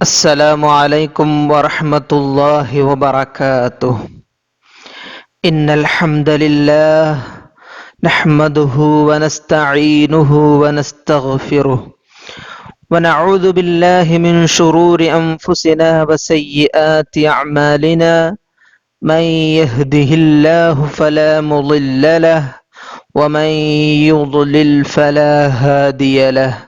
السلام علیکم ورحمۃ اللہ وبرکاتہ۔ ان الحمد للہ نحمده ونستعینه ونستغفره ونعوذ باللہ من شرور انفسنا وسیئات اعمالنا من يهده الله فلا مضل له ومن يضلل فلا هادي له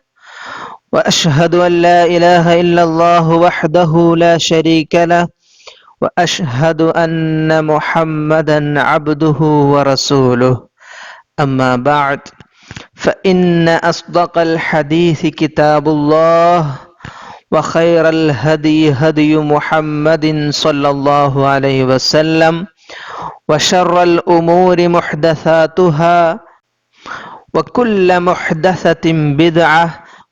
وأشهد أن لا إله إلا الله وحده لا شريك له وأشهد أن محمدا عبده ورسوله أما بعد فإن أصدق الحديث كتاب الله وخير الهدي هدي محمد صلى الله عليه وسلم وشر الأمور محدثاتها وكل محدثة بدعة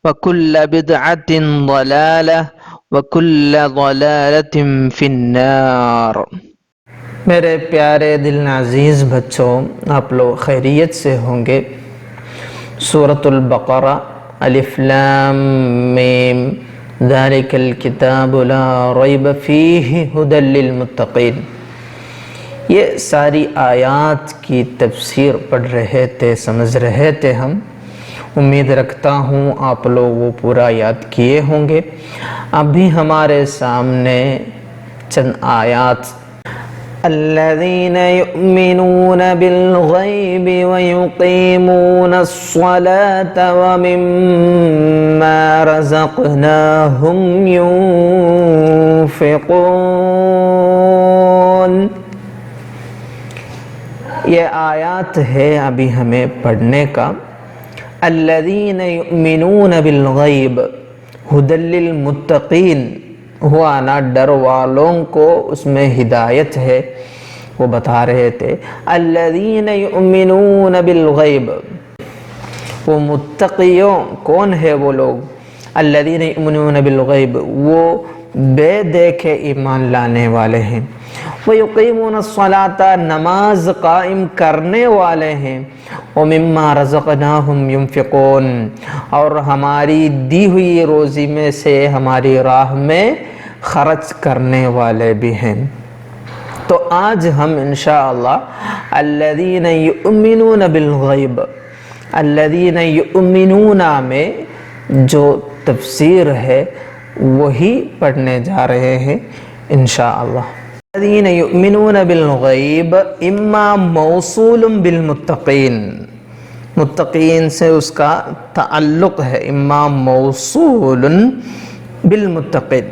وَكُلَّ بِدْعَةٍ ضَلَالَةٍ وَكُلَّ ضَلَالَةٍ فِي النَّارِ۔ میرے پیارے دل عزیز بچوں، آپ لوگ خیریت سے ہوں گے۔ سورۃ البقرہ الف لام میم ذالک الکتاب لا ریب فیہ ھدی للمتقین، یہ ساری آیات کی تفسیر پڑھ رہے تھے، سمجھ رہے تھے ہم۔ امید رکھتا ہوں آپ لوگ وہ پورا یاد کیے ہوں گے۔ ابھی ہمارے سامنے چند آیات، الذین یؤمنون بالغیب ویقیمون الصلاة ومما رزقناہم ينفقون، یہ آیات ہے ابھی ہمیں پڑھنے کا۔ الذین یؤمنون بالغیب ھدی للمتقین، ہوا نا ڈر والوں کو اس میں ہدایت ہے، وہ بتا رہے تھے۔ الذین یؤمنون بالغیب، وہ متقیوں کون ہے وہ لوگ؟ الذین یؤمنون بالغیب، وہ بے دیکھے ایمان لانے والے ہیں۔ وَيُقِيمُونَ الصَّلَاةَ، نماز قائم کرنے والے ہیں۔ وَمِمَّا رَزَقْنَاهُمْ يُنْفِقُونَ، اور ہماری دی ہوئی روزی میں سے ہماری راہ میں خرچ کرنے والے بھی ہیں۔ تو آج ہم انشاءاللہ الذین یؤمنون بالغیب، الذین یؤمنون میں جو تفسیر ہے وہی پڑھنے جا رہے ہیں انشاءاللہ۔ الذین یؤمنون بالغیب اما موصول بالمتقین، متقین سے اس کا تعلق ہے، اما موصول بالمتقین،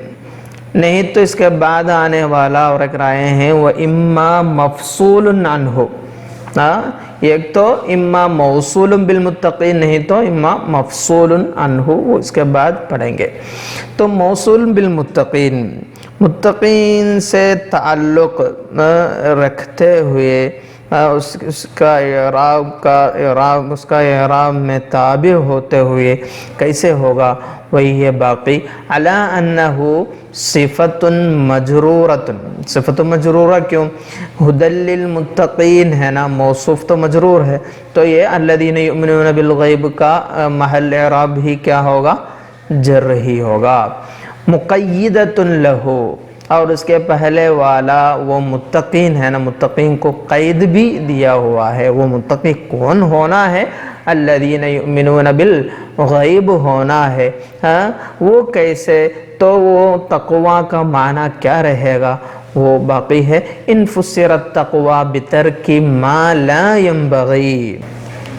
نہیں تو اس کے بعد آنے والا اور ایک رائے ہیں وہ اما مفصول عنہ، ایک تو اما موصول بالمتقین، نہیں تو اما مفصول عنہ، وہ اس کے بعد پڑھیں گے۔ تو موصول بالمتقین، متقین سے تعلق رکھتے ہوئے اس کا اعراب میں تابع ہوتے ہوئے کیسے ہوگا؟ وہی ہے باقی علی انہ صفت مجرورۃ، صفت مجرورہ کیوں؟ ھدی للمتقین ہے نا، موصوف تو مجرور ہے، تو یہ الذین یؤمنون بالغیب کا محل اعراب ہی کیا ہوگا؟ جر ہی ہوگا۔ مقیدۃ لہ، اور اس کے پہلے والا وہ متقین ہے نا، متقین کو قید بھی دیا ہوا ہے۔ وہ متقی کون ہونا ہے؟ الذین یؤمنون بالغیب ہونا ہے۔ وہ کیسے؟ تو وہ تقوی کا معنی کیا رہے گا؟ وہ باقی ہے ان فسر التقوی بترک ما لا ينبغی،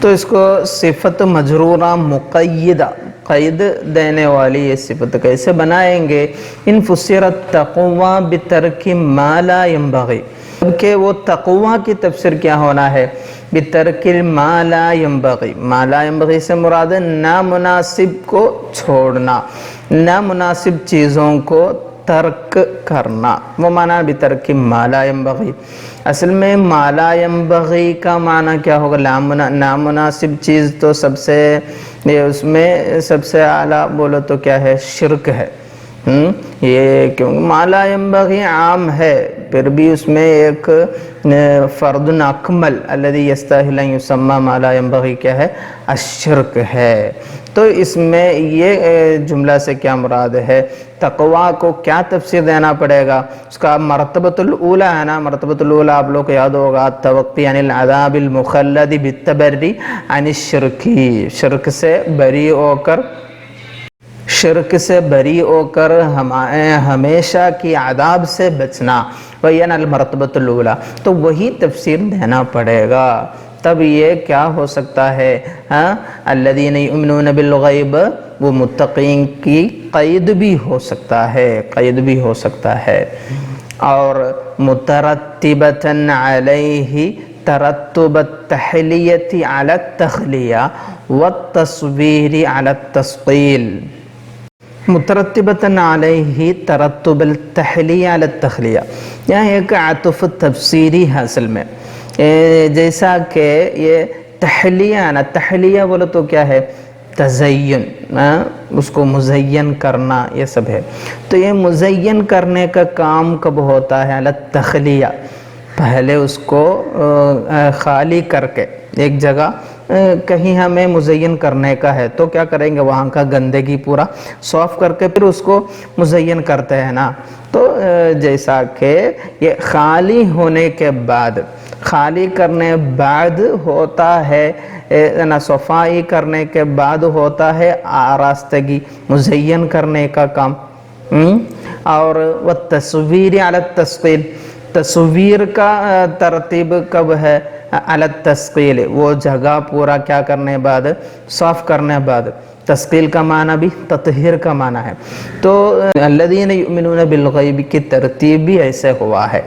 تو اس کو صفت مجرورہ مقیدہ، قید دینے والی یہ صفت کیسے بنائیں گے؟ ان فسر التقوی بترک ما لا ينبغی، کہ وہ تقوی کی تفسیر کیا ہونا ہے؟ بترک ما لا ينبغی، ما لا ينبغی سے مراد ہے نامناسب کو چھوڑنا، نامناسب چیزوں کو ترک کرنا، وہ معنی بترک ما لا ينبغی۔ اصل میں ما لا ينبغی کا معنی کیا ہوگا؟ نامناسب چیز تو سب سے، اس میں سب سے اعلیٰ بولو تو کیا ہے؟ شرک ہے۔ یہ کیونکہ ما لا ينبغی عام ہے، پھر بھی اس میں ایک فرد اکمل الذی یستاہل ان یسمى ما لا ينبغی کیا ہے؟ الشرک ہے۔ تو اس میں یہ جملہ سے کیا مراد ہے؟ تقوی کو کیا تفسیر دینا پڑے گا؟ اس کا مرتبۃ الاولیٰ ہے نا، مرتبۃ الاولیٰ آپ لوگ کو یاد ہوگا، توقی عن العذاب المخلد بالتبری عن الشرکی، شرک سے بری ہو کر ہمیشہ کی عذاب سے بچنا، وَيَنَ الْمَرْتَبَةُ الْأُولَى، تو وہی تفسیر دینا پڑے گا، تب یہ کیا ہو سکتا ہے؟ الَّذِينَ يُؤْمِنُونَ بِالْغَيْبِ، وہ متقین کی قید بھی ہو سکتا ہے، اور مترتبۃ علیہ ترتب التحلیۃ علی التخلیہ والتصویر علی التثقیل، مترتبۃ علیہ ترتب التحلیہ علی التخلیہ، یہاں ایک عطف تفسیری حاصل میں، جیسا کہ یہ تحلیہ نا، تحلیہ بولو تو کیا ہے؟ تزین، اس کو مزین کرنا، یہ سب ہے۔ تو یہ مزین کرنے کا کام کب ہوتا ہے؟ علی التخلیہ، پہلے اس کو خالی کر کے، ایک جگہ کہیں ہمیں مزین کرنے کا ہے تو کیا کریں گے؟ وہاں کا گندگی پورا صاف کر کے پھر اس کو مزین کرتے ہیں نا۔ تو جیسا کہ یہ خالی ہونے کے بعد، خالی کرنے بعد ہوتا ہے نا، صفائی کرنے کے بعد ہوتا ہے آراستگی، مزین کرنے کا کام، اور والتصویر علی التثقیل، تصویر کا ترتیب کب ہے؟ علی التثقیل، وہ جگہ پورا کیا کرنے بعد؟ صاف کرنے بعد۔ تثقیل کا معنی بھی تطہیر کا معنی ہے۔ تو الذین یؤمنون بالغیب کی ترتیب بھی ایسے ہوا ہے،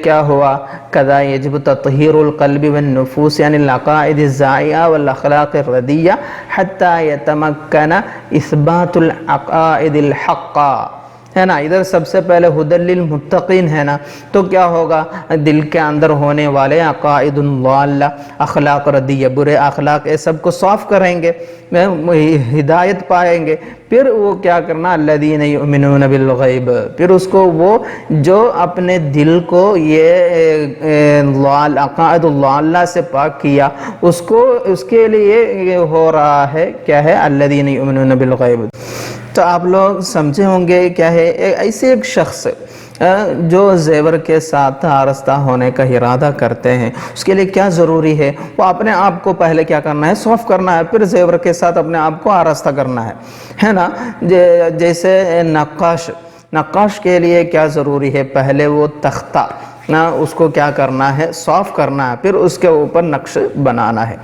کیا ہوا؟ کذا یجب تطہیر القلب والنفوس یعنی العقائد الزائعہ والاخلاق الردیہ حتی یتمکن اثبات العقائد الحقہ، ہے نا۔ ادھر سب سے پہلے ھدی للمتقین ہے نا، تو کیا ہوگا؟ دل کے اندر ہونے والے عقائد ضالہ، اخلاق ردیہ، برے اخلاق، یہ سب کو صاف کریں گے، ہدایت پائیں گے۔ پھر وہ کیا کرنا؟ الذین یؤمنون بالغیب، پھر اس کو وہ جو اپنے دل کو یہ عقائد ضالہ سے پاک کیا، اس کے لیے یہ ہو رہا ہے کیا ہے؟ الذین یؤمنون بالغیب۔ تو آپ لوگ سمجھے ہوں گے کیا ہے؟ ایسے ایک شخص جو زیور کے ساتھ آراستہ ہونے کا ارادہ کرتے ہیں، اس کے لیے کیا ضروری ہے؟ وہ اپنے آپ کو پہلے کیا کرنا ہے؟ صاف کرنا ہے، پھر زیور کے ساتھ اپنے آپ کو آراستہ کرنا ہے نا۔ جیسے نقاش کے لیے کیا ضروری ہے؟ پہلے وہ تختہ نا، اس کو کیا کرنا ہے؟ صاف کرنا ہے، پھر اس کے اوپر نقش بنانا ہے۔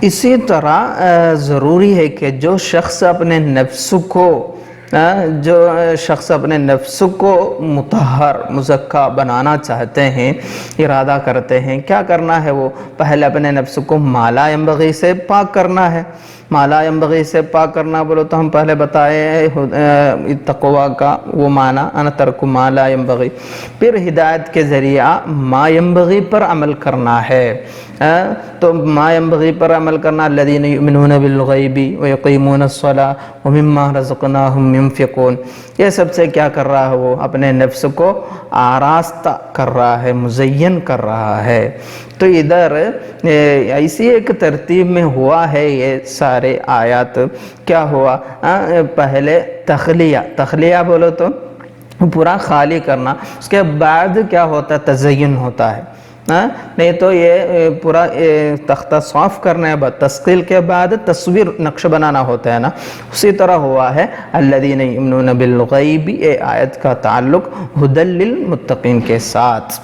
اسی طرح ضروری ہے کہ جو شخص اپنے نفس کو مطہر مزکہ بنانا چاہتے ہیں، ارادہ کرتے ہیں، کیا کرنا ہے؟ وہ پہلے اپنے نفس کو ما لا ينبغی سے پاک کرنا ہے۔ ما لا ينبغی سے پاک کرنا بولو تو ہم پہلے بتائے تقوی کا وہ معنی انا ترک ما لا ينبغی، پھر ہدایت کے ذریعہ ما ينبغی پر عمل کرنا ہے۔ تو ما ينبغی پر عمل کرنا، الذین یؤمنون بالغیب ویقیمون الصلاۃ ومما رزقناہم ینفقون، یہ سب سے کیا کر رہا ہے؟ وہ اپنے نفس کو آراستہ کر رہا ہے، مزین کر رہا ہے۔ تو ادھر ایسی ایک ترتیب میں ہوا ہے یہ سارے آیات۔ کیا ہوا؟ پہلے تخلیہ بولو تو پورا خالی کرنا، اس کے بعد کیا ہوتا ہے؟ تزین ہوتا ہے، نہیں تو یہ پورا تختہ صاف کرنے کے بعد، تثقیل کے بعد تصویر نقش بنانا ہوتا ہے نا۔ اسی طرح ہوا ہے الذین یؤمنون بالغیب، یہ آیت کا تعلق ھدی للمتقین کے ساتھ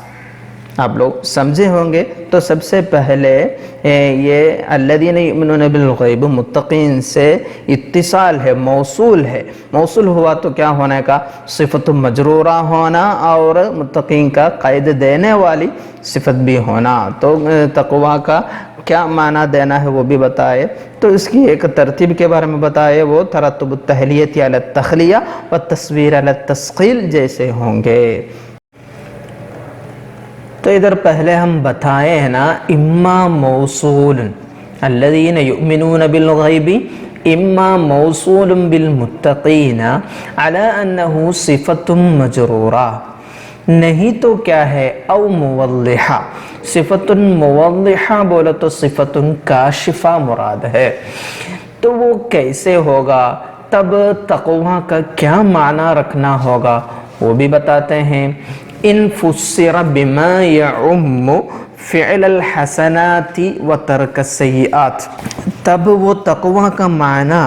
آپ لوگ سمجھے ہوں گے۔ تو سب سے پہلے یہ الذین یؤمنون بالغیب متقین سے اتصال ہے، موصول ہے، موصول ہوا تو کیا ہونے کا؟ صفت مجرورہ ہونا، اور متقین کا قید دینے والی صفت بھی ہونا۔ تو تقوی کا کیا معنی دینا ہے وہ بھی بتائے، تو اس کی ایک ترتیب کے بارے میں بتائے، وہ ترتب التحلیۃ علی التخلیہ والتصویر علی التثقیل جیسے ہوں گے۔ تو ادھر پہلے ہم بتائے ہیں نا، اما موصول الذین یؤمنون بالغیب، اما موصول بالمتقین علی انہ صفت مجرورہ، نہیں تو کیا ہے او موضحہ، صفت موضحہ بولے تو صفت کاشفہ مراد ہے۔ تو وہ کیسے ہوگا، تب تقوی کا کیا معنی رکھنا ہوگا وہ بھی بتاتے ہیں۔ ان فسر بما یعم فعل الحسنات و ترک السیئات، تب وہ تقوی کا معنی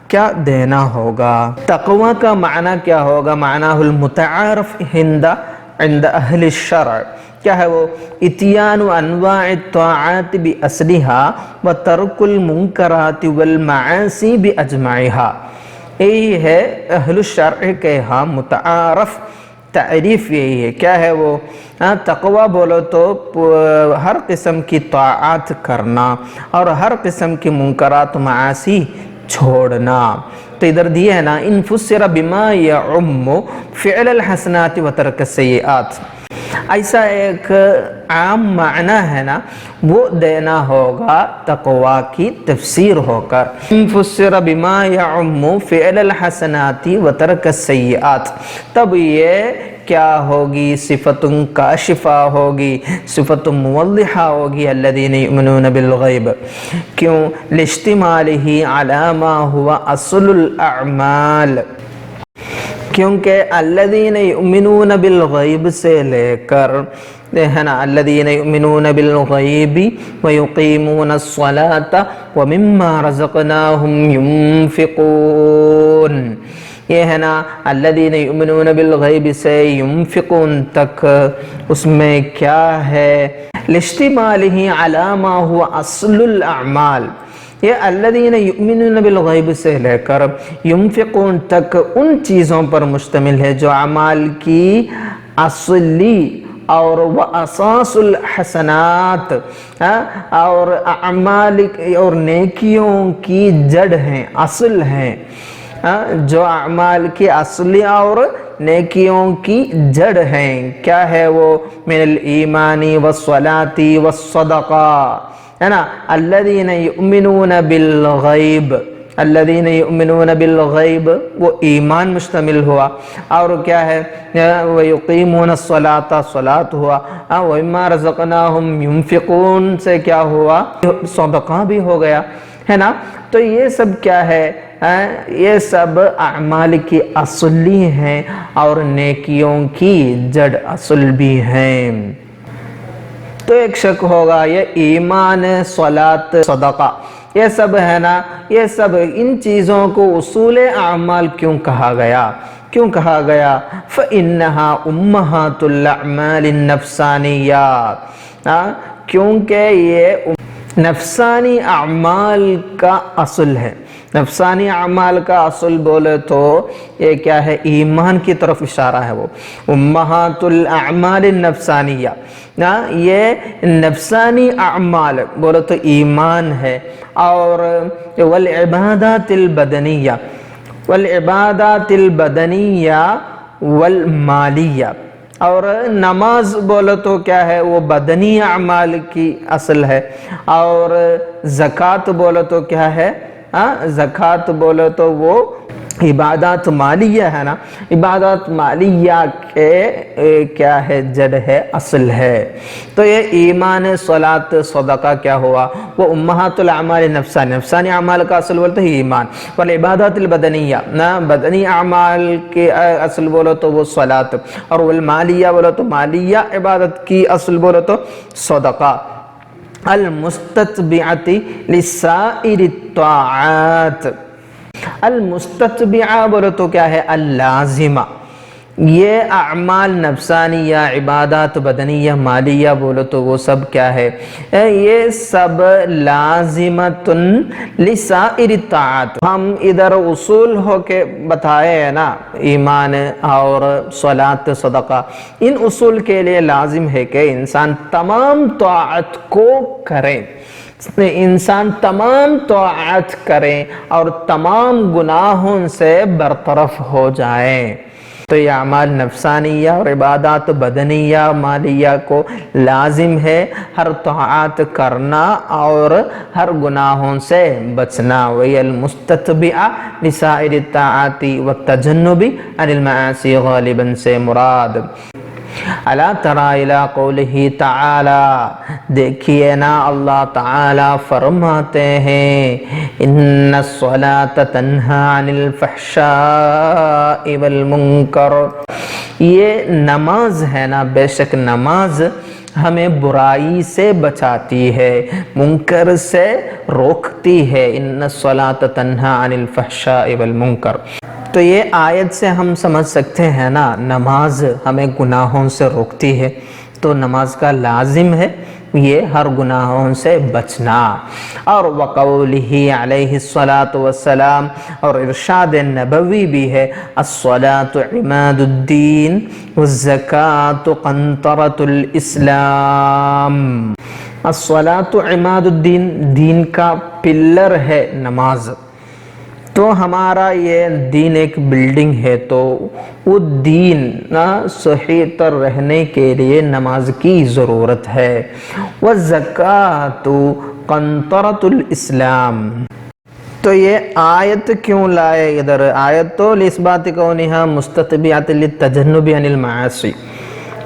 کیا دینا ہوگا؟ تقوی کا معنی کیا ہوگا؟ معنی المتعارف عند اہل الشرع، کیا ہے وہ؟ اتیان انواع الطاعات باصلها و ترک المنکرات والمعاصی باجمعها، یہی ہے اہل الشرع کے ہاں متعارف تعریف، یہی ہے۔ کیا ہے وہ؟ تقوی بولو تو ہر قسم کی طاعات کرنا اور ہر قسم کی منکرات و معاصی چھوڑنا۔ تو ادھر دیے ہے نا ان فسر بما یعم فعل الحسنات و ترک السیئات، ایسا ایک عام معنی ہے نا وہ دینا ہوگا تقوی کی تفسیر ہو کر۔ ان فسر بما یعم فعل الحسنات و ترک السیئات، تب یہ کیا ہوگی؟ صفت کاشفہ ہوگی، صفت موضحہ ہوگی، الذین یؤمنون بالغیب، کیوں؟ لاشتمالہ علی ما هو اصل الاعمال، کیونکہ الذین یؤمنون بالغیب سے لے کر ہے نا الذین یؤمنون بالغیب ویقیمون الصلاة ومما رزقناہم ینفقون، یہ ہے نا الذین یؤمنون بالغیب سے ینفقون تک، اس میں کیا ہے؟ لاشتمالہ علی ما هو اصل الاعمال، یہ الذین یؤمنون بالغیب سے لے کر ینفقون تک ان چیزوں پر مشتمل ہے جو اعمال کی اصلی اور اساس الحسنات اور اعمال اور نیکیوں کی جڑ ہیں، اصل ہیں، جو اعمال کی اصلی اور نیکیوں کی جڑ ہیں۔ کیا ہے وہ؟ من الایمان والصلاۃ والصدقہ، ہے نا الذین یؤمنون بالغیب، الذین یؤمنون بالغیب وہ ایمان مشتمل ہوا، اور کیا ہے؟ ویقیمون الصلاۃ، صلاۃ ہوا، ومما رزقناہم ینفقون سے کیا ہوا؟ صدقہ بھی ہو گیا، ہے نا۔ تو یہ سب کیا ہے؟ یہ سب اعمال کی اصلی ہیں اور نیکیوں کی جڑ اصل بھی ہیں۔ تو ایک شک ہوگا یہ ایمان، صلاۃ، صدقہ، یہ سب ہے نا، یہ سب ان چیزوں کو اصول اعمال کیوں کہا گیا؟ کیوں کہا گیا؟ فَإِنَّهَا أُمَّهَاتُ الْأَعْمَالِ النَّفْسَانِيَّاتِ، کیونکہ یہ نفسانی اعمال کا اصل ہے۔ نفسانی اعمال کا اصل بولے تو یہ کیا ہے؟ ایمان کی طرف اشارہ ہے۔ وہ امہات الاعمال النفسانیہ، یہ نفسانی اعمال بولے تو ایمان ہے، اور والعبادات البدنیہ، والعبادات البدنیہ والمالیہ، اور نماز بولو تو کیا ہے؟ وہ بدنی اعمال کی اصل ہے، اور زکوٰۃ بولو تو کیا ہے؟ زکوٰۃ بولو تو وہ عبادات مالیہ ہے نا، عبادات مالیہ کے کیا ہے؟ جڑ ہے، اصل ہے۔ تو یہ ایمان، صلاۃ، صدقہ کیا ہوا؟ وہ امہات الاعمال نفسانی، نفسانی اعمال کا اصل بولتے ہیں ایمان، والعبادات البدنیہ، بدنی اعمال کے اصل بولو تو وہ صلاۃ، اور والمالیہ بولو تو مالیہ عبادت کی اصل بولو تو صدقہ، المستتبعۃ لسائر الطاعات، المستتبعہ بولو تو کیا ہے؟ اللازمہ، یہ اعمال نفسانیہ، عبادات بدنیہ، مالیہ بولو تو وہ سب کیا ہے؟ یہ سب لازمۃ لسائر الطاعات۔ ہم ادھر اصول ہو کے بتائے ہیں نا، ایمان اور صلاۃ، صدقہ، ان اصول کے لیے لازم ہے کہ انسان تمام طاعت کو کرے، انسان تمام طاعت کریں اور تمام گناہوں سے برطرف ہو جائیں۔ تو یہ اعمال نفسانیہ اور عبادات بدنیہ مالیہ کو لازم ہے ہر طاعات کرنا اور ہر گناہوں سے بچنا. وہی المستتبعہ لسائر الطاعات والتجنب عن المعاصی غالباً سے مراد. الا تری الی قولہ تعالی، دیکھیے نا اللہ تعالی فرماتے ہیں ان الصلاۃ تنہی عن الفحشاء والمنکر، یہ نماز ہے نا، بے شک نماز ہمیں برائی سے بچاتی ہے، منکر سے روکتی ہے. ان الصلاۃ تنہی عن الفحشاء والمنکر. تو یہ آیت سے ہم سمجھ سکتے ہیں نا نماز ہمیں گناہوں سے روکتی ہے، تو نماز کا لازم ہے یہ ہر گناہوں سے بچنا. اور وقولہ علیہ الصلاۃ والسلام، اور ارشاد نبوی بھی ہے الصلاۃ عماد الدین والزکاۃ قنطرۃ الاسلام. الصلاۃ عماد الدین، دین کا پلر ہے نماز. تو ہمارا یہ دین ایک بلڈنگ ہے، تو وہ دین صحیح تر رہنے کے لیے نماز کی ضرورت ہے. وَالزَّكَاةُ قَنْطَرَةُ الْإِسْلَامِ. تو یہ آیت کیوں لائے ادھر؟ آیت تو لِإِثْبَاتِ كَوْنِهَا مُسْتَتْبِعَةً لِلتَّجَنُّبِ عَنِ الْمَعَاصِي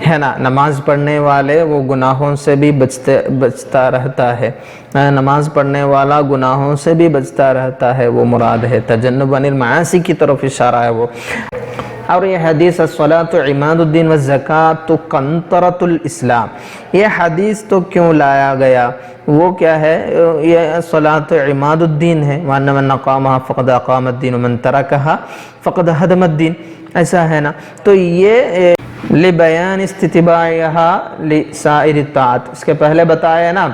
ہے نا. نماز پڑھنے والے وہ گناہوں سے بھی بچتا رہتا ہے، نماز پڑھنے والا گناہوں سے بھی بچتا رہتا ہے، وہ مراد ہے. تجنب عن المعاصی کی طرف اشارہ ہے وہ. اور یہ حدیث الصلاۃ عماد الدین والزکاۃ قنطرۃ الاسلام، یہ حدیث تو کیوں لایا گیا؟ وہ کیا ہے؟ یہ الصلاۃ عماد الدین ہے، وَأَنَّ مَنْ أَقَامَهَا فَقَدْ أَقَامَ الدِّينَ وَمَنْ تَرَكَهَا فَقَدْ هَدَمَ الدِّينَ، ایسا ہے نا. تو یہ لبیان استتباعها لسائر الطاعات، اس کے پہلے بتایا نا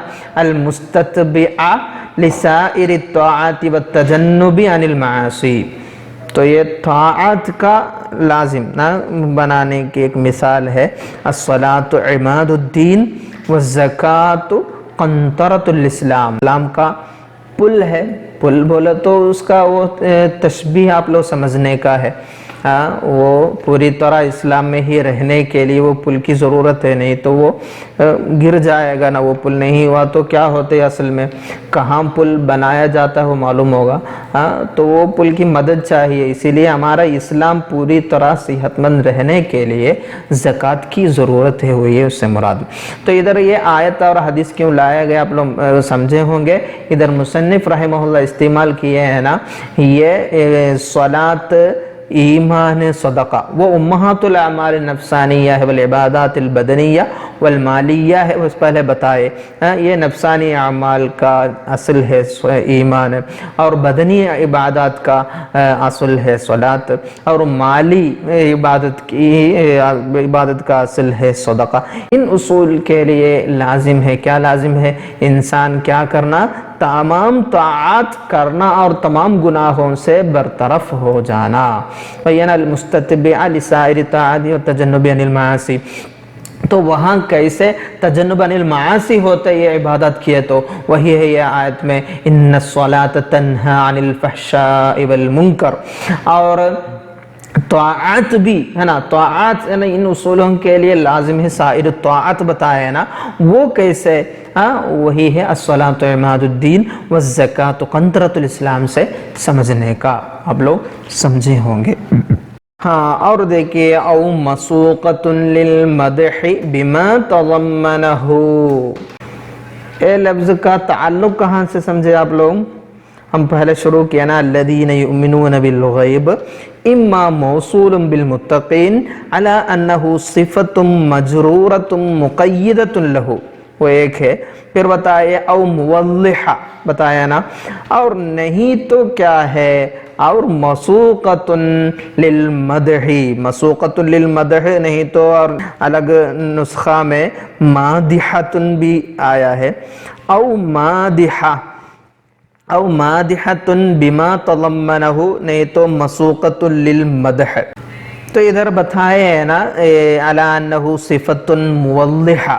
المستتبعہ لسائر الطاعات والتجنب عن المعاصی. تو یہ طاعت کا لازم نہ بنانے کی ایک مثال ہے الصلاۃ عماد الدین والزکاۃ قنطرۃ الاسلام. اسلام کا پل ہے، پل بولے تو اس کا وہ تشبیہ آپ لوگ سمجھنے کا ہے. وہ پوری طرح اسلام میں ہی رہنے کے لیے وہ پل کی ضرورت ہے، نہیں تو وہ گر جائے گا نا. وہ پل نہیں ہوا تو کیا ہوتے اصل میں کہاں پل بنایا جاتا ہے وہ معلوم ہوگا. تو وہ پل کی مدد چاہیے، اسی لیے ہمارا اسلام پوری طرح صحت مند رہنے کے لیے زکوٰۃ کی ضرورت ہے، ہوئی ہے اس سے مراد. تو ادھر یہ آیت اور حدیث کیوں لایا گیا آپ لوگ سمجھے ہوں گے. ادھر مصنف رحمہ اللہ استعمال کیے ہیں نا یہ صلاۃ ایمان صدقہ، وہ امہات الاعمال النفسانیہ ہے والعبادات البدنیہ والمالیہ ہے. اس پہلے بتائے یہ نفسانی اعمال کا اصل ہے ایمان، اور بدنی عبادات کا اصل ہے صلاۃ، اور مالی عبادت کا اصل ہے صدقہ. ان اصول کے لیے لازم ہے، کیا لازم ہے؟ انسان کیا کرنا؟ تمام طاعات کرنا اور تمام گناہوں سے برطرف ہو جانا. بین المستتبع لسائر الطاعات والتجنب عن المعاصی. تو وہاں کیسے تجنب عن المعاصی ہوتا ہے؟ یہ عبادت کیے تو وہی ہے یہ آیت میں ان الصلاۃ تنہی عن الفحشاء والمنکر. اور طاعت بھی ہے نا، طاعت ان اصولوں کے لیے لازم ہے. سائر الطاعت بتایا ہے نا، وہ کیسے؟ وہی ہے الصلاۃ عماد الدین والزکاۃ قنطرۃ الاسلام سے سمجھنے کا آپ لوگ سمجھے ہوں گے. ہاں اور دیکھیے او مسوقۃ للمدح بما تضمنہ، اے لفظ کا تعلق کہاں سے سمجھے آپ لوگ؟ ہم پہلے شروع کیا نا الذین یؤمنون بالغیب اما موصول بالمتقین علی انہ صفت مجرورۃ مقیدۃ لہ، وہ ایک ہے. پھر بتایا او موضحہ بتایا نا، اور نہیں تو کیا ہے؟ اور مسوقۃ للمدح، مسوقۃ للمدح نہیں تو اور الگ نسخہ میں مادحۃ بھی آیا ہے. او مادحہ، او مادحۃ بما تضمنہ نہیں تو مسوقۃ للمدح. تو ادھر بتائے ہے نا علی انہ صفت موضحہ،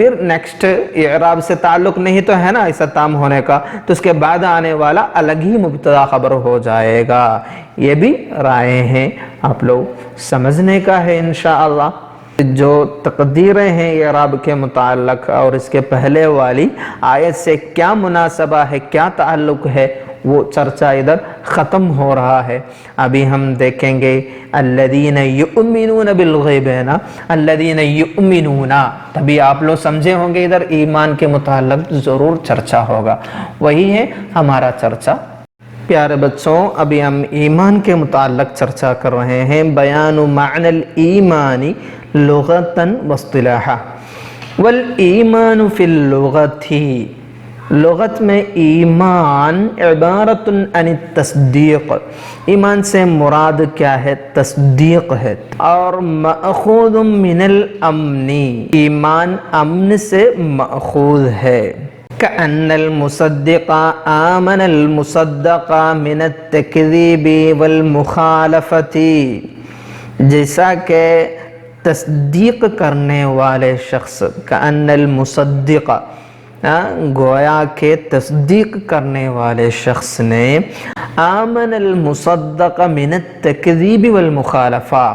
پھر نیکسٹ اعراب سے تعلق نہیں تو ہے نا ایسا تام ہونے کا، تو اس کے بعد آنے والا الگ ہی مبتدا خبر ہو جائے گا۔ یہ بھی رائے ہیں آپ لوگ سمجھنے کا ہے انشاءاللہ۔ جو تقدیریں ہیں اعراب کے متعلق اور اس کے پہلے والی آیت سے کیا مناسبہ ہے، کیا تعلق ہے، وہ چرچہ ادھر ختم ہو رہا ہے۔ ابھی ہم دیکھیں گے الذین یؤمنون بالغیب ہے نا، الذین یؤمنون، تبھی آپ لوگ سمجھے ہوں گے ادھر ایمان کے متعلق ضرور چرچا ہوگا، وہی ہے ہمارا چرچا۔ پیارے بچوں، ابھی ہم ایمان کے متعلق چرچا کر رہے ہیں۔ بیان معنی الایمان لغتاً واصطلاحا، والایمان فی اللغت، لغت میں ایمان عبارت عن التصدیق، ایمان سے مراد کیا ہے؟ تصدیق ہے، اور مأخوذ من الامن، ایمان امن سے مأخوذ ہے۔ كأن المصدق آمن المصدق من التکذیب والمخالفت، جیسا کہ تصدیق کرنے والے شخص، كأن المصدق، گویا کہ تصدیق کرنے والے شخص نے آمن المصدق من التکذیب والمخالفہ،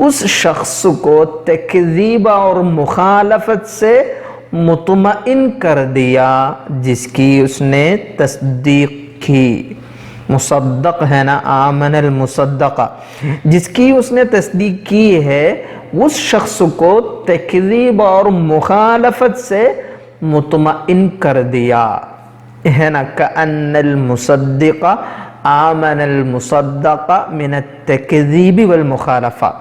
اس شخص کو تکذیب اور مخالفت سے مطمئن کر دیا جس کی اس نے تصدیق کی۔ مصدق ہے نا، آمن المصدق، جس کی اس نے تصدیق کی ہے، اس شخص کو تکذیب اور مخالفت سے مطمئن کر دیا ہے نا۔ کأن المصدق آمن المصدق من التکذیب والمخالفہ،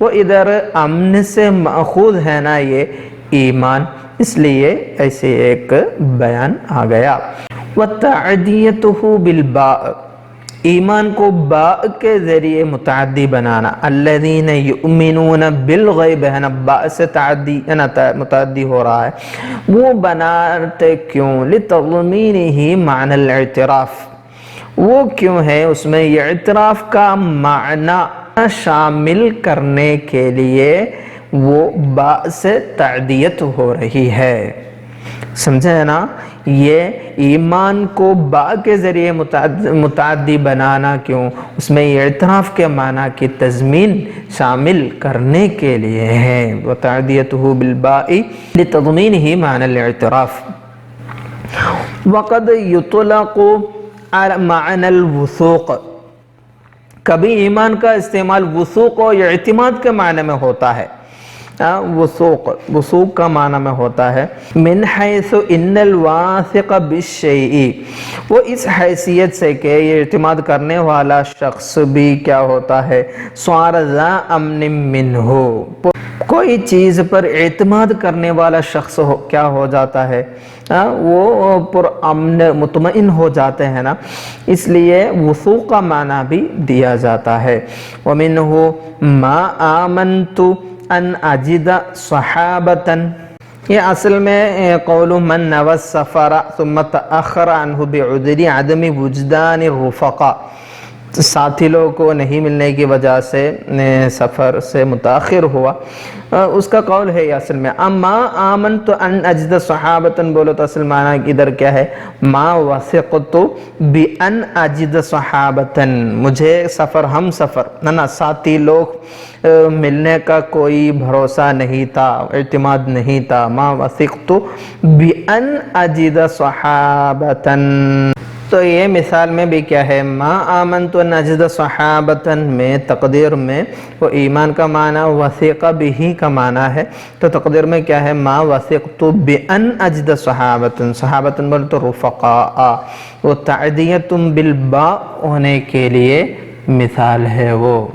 وہ ادھر امن سے مأخوذ ہے نا یہ ایمان، اس لیے ایسے ایک بیان آ گیا۔ وَتَعْدِيَتُهُ بِالْبَاءِ، ایمان کو باء کے ذریعے متعدی بنانا۔ الذین یؤمنون بالغیب ہے نا، باء سے تعدی ہے نا، متعدی ہو رہا ہے، وہ بناتے کیوں؟ لِتَضْمِينِهِ معنی الاعتراف، وہ کیوں ہے اس میں یہ اعتراف کا معنی شامل کرنے کے لیے وہ باء سے تعدیت ہو رہی ہے۔ سمجھے نا، یہ ایمان کو باء کے ذریعے متعدی بنانا کیوں؟ اس میں یہ اعتراف کے معنی کی تضمین شامل کرنے کے لیے ہے۔ وَتَعْدِيَتُهُ بِالْبَاءِ لِتَضْمِينِهِ معنى الاعتراف۔ وَقَدْ يُطْلَقُ معنى الوثوق، کبھی ایمان کا استعمال وثوق و اعتماد کے معنی میں ہوتا ہے۔ وثوق کا معنی میں ہوتا ہے من حیث ان الواثق بالشیء، وہ اس حیثیت سے کہ یہ اعتماد کرنے والا شخص بھی کیا ہوتا ہے؟ صار ذا امن منہ، کوئی چیز پر اعتماد کرنے والا شخص کیا ہو جاتا ہے؟ وہ پر امن مطمئن ہو جاتے ہیں نا، اس لیے وثوق کا معنی بھی دیا جاتا ہے۔ وَمِنْهُ مَا آمَنْتُ ان اجد صحابتاً، یہ اصل میں قول من نوى السفر ثم تأخر عنه بعذر عدم وجدان الرفقاء، ساتھی لوگوں کو نہیں ملنے کی وجہ سے سفر سے متاخر ہوا، اس کا قول ہے یہ اصل میں۔ اما آمنت ان اجد صحابتاً بولو تو اصل معنی ادھر کیا ہے؟ ما وثقت بان اجد صحابتاً، مجھے سفر ہم سفر نا ساتھی لوگ ملنے کا کوئی بھروسہ نہیں تھا، اعتماد نہیں تھا۔ ما وثقت بان اجد صحابتاً، تو یہ مثال میں بھی کیا ہے؟ ما آمنت ان اجد صحابتاً میں تقدیر میں وہ ایمان کا معنی وثق بہ کا معنی ہے، تو تقدیر میں کیا ہے؟ ما وثقت بان اجد صحابتاً، صحابتاً بولے تو رفقاء، وہ تعدیت بالباء ہونے کے لیے مثال ہے وہ۔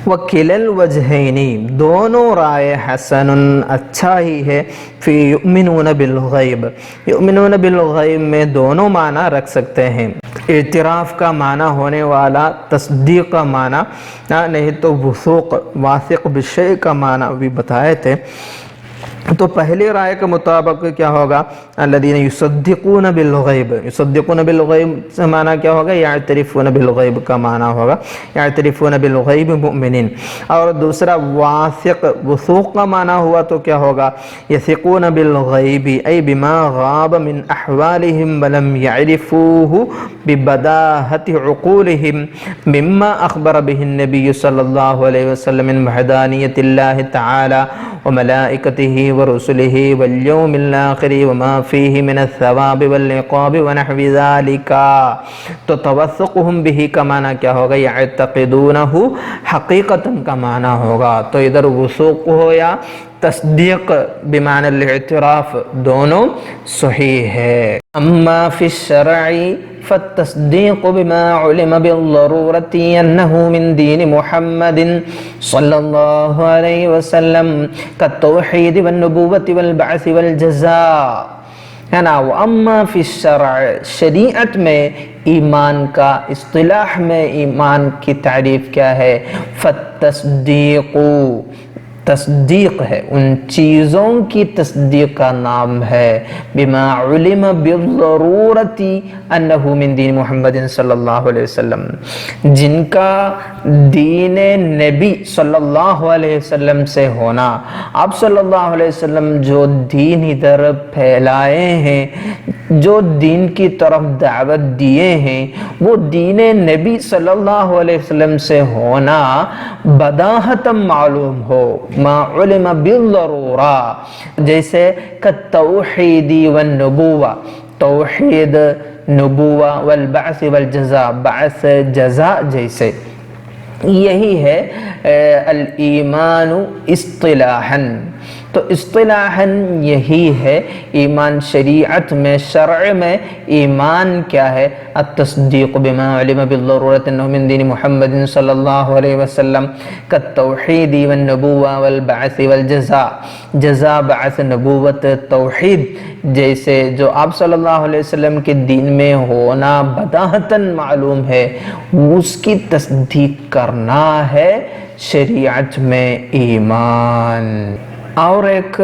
وَكِلَ الْوَجْهَيْنِ، دونوں رائے حسن اچھا ہی ہے، فی یؤمنون بالغیب، یؤمنون بالغیب میں دونوں معنی رکھ سکتے ہیں، اعتراف کا معنی ہونے والا تصدیق کا معنی، نہیں تو وثوق واثق بالشیء کا معنی بھی بتائے تھے۔ تو پہلی رائے کے مطابق کیا ہوگا؟ الذین یصدقون بالغیب، یصدقون بالغیب سے معنی کیا ہوگا؟ یعترفون بالغیب کا معنی ہوگا، یعترفون بالغیب مؤمنین۔ اور دوسرا واثق، وثوق کا معنی ہوا تو کیا ہوگا؟ یثقون بالغیب ای بما غاب من احوالہم ولم یعرفوہ ببداہت عقولہم مما اخبر به النبی صلی اللہ علیہ وسلم من وحدانیت اللہ تعالی وملائکتہ ورسلہ والیوم الآخر وما فیہ من الثواب والعقاب ونحو ذالک۔ تو توثقہم بہ کا معنی کیا ہوگا؟ یعتقدونہ حقیقتا کا معنی ہوگا۔ تو ادھر وثوق ہو یا تصدیق بمعنی الاعتراف، دونوں صحیح ہے۔ اما فی الشرع فالتصدیق بما علم بالضرورة انه من دین محمد صلی اللہ علیہ وسلم كالتوحید والنبوۃ والبعث والجزاء، ہے نا۔ واما فی الشرع، شریعت میں ایمان کا، اصطلاح میں ایمان کی تعریف کیا ہے؟ فالتصدیق، تصدیق ہے، ان چیزوں کی تصدیق کا نام ہے، بما علم بالضرورت انہ من دین محمد صلی اللہ علیہ وسلم، جن کا دین نبی صلی اللہ علیہ وسلم سے ہونا۔ آپ صلی اللہ علیہ وسلم جو دین ادھر پھیلائے ہیں، جو دین کی طرف دعوت دیے ہیں، وہ دین نبی صلی اللہ علیہ وسلم سے ہونا بداہتاً معلوم ہو، ما علم بالضرورہ، جیسے کالتوحید والنبوہ، توحید، نبوہ، والبعث والجزاء، بعث جزاء جیسے۔ یہی ہے الایمان اصطلاحاً۔ تو اصطلاحاً یہی ہے ایمان شریعت میں، شرع میں ایمان کیا ہے؟ التصدیق بما علم بالضرورت انہ من دین محمد صلی اللہ علیہ وسلم کالتوحید والنبوہ والبعث والجزاء، جزا، بعث، نبوت، توحید جیسے جو آپ صلی اللہ علیہ وسلم کے دین میں ہونا بداہتاً معلوم ہے، اس کی تصدیق کرنا ہے شریعت میں ایمان۔ اور ایک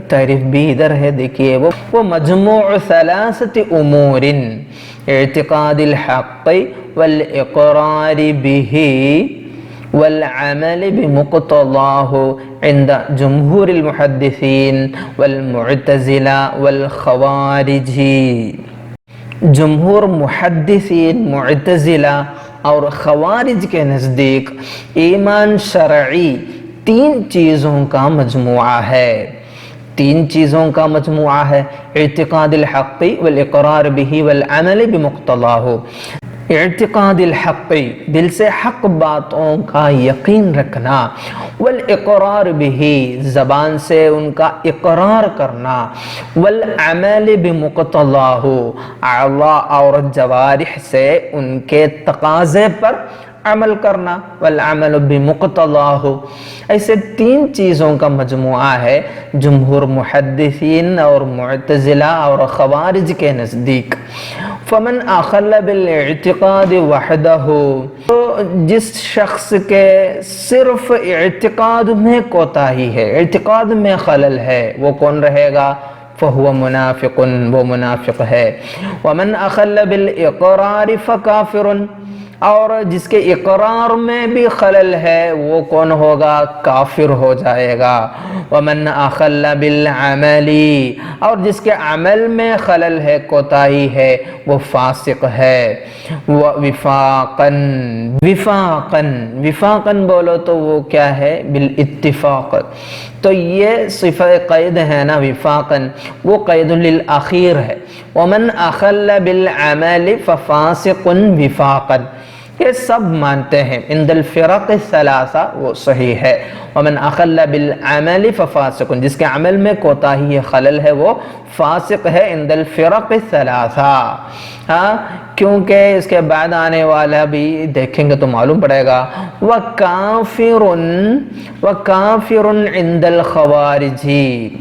تعریف بھی ادھر ہے، دیکھیے، وہ مجموع ثلاثت امور، اعتقاد الحق والاقرار به والعمل بمقتضاه عند جمہور المحدثین والمعتزلہ والخوارج۔ جمہور محدثین، معتزلہ اور خوارج کے نزدیک ایمان شرعی تین چیزوں کا مجموعہ ہے، تین چیزوں کا مجموعہ ہے، اعتقاد الحق والاقرار به والعمل بمقتضاه۔ اعتقاد الحق، دل سے حق باتوں کا یقین رکھنا، والاقرار به، زبان سے ان کا اقرار کرنا، والعمل بمقتضاه، اعضاء اور جوارح سے ان کے تقاضے پر عمل کرنا، والعمل بمقتضاه۔ ایسے تین چیزوں کا مجموعہ ہے جمہور محدثین اور معتزلہ اور خوارج کے نزدیک۔ فمن اخل بالاعتقاد وحدہ، تو جس شخص کے صرف اعتقاد میں کوتاہی ہے، اعتقاد میں خلل ہے، وہ کون رہے گا؟ فہو منافق، وہ منافق ہے۔ ومن اخل بالاقرار فکافر، اور جس کے اقرار میں بھی خلل ہے وہ کون ہوگا؟ کافر ہو جائے گا۔ ومن اخل بالعمل، اور جس کے عمل میں خلل ہے، کوتاہی ہے، وہ فاسق ہے۔ وفاقاً، وفاقاً، وفاقاً بولو تو وہ کیا ہے؟ بالاتفاق۔ تو یہ صفہ قید ہے نا، وفاقاً، وہ قید للأخیر ہے۔ ومن اخل بالعمل ففاسق وفاقاً، یہ سب مانتے ہیں، عند الفرق الثلاثہ وہ صحیح ہے۔ ومن اخل بالعمل ففاسق، جس کے عمل میں کوتاہی خلل ہے وہ فاسق ہے، عند الفرق الثلاثہ۔ ہاں، کیونکہ اس کے بعد آنے والا بھی دیکھیں گے تو معلوم پڑے گا۔ وَكَافِرٌ عِنْدَ الْخَوَارِجِ،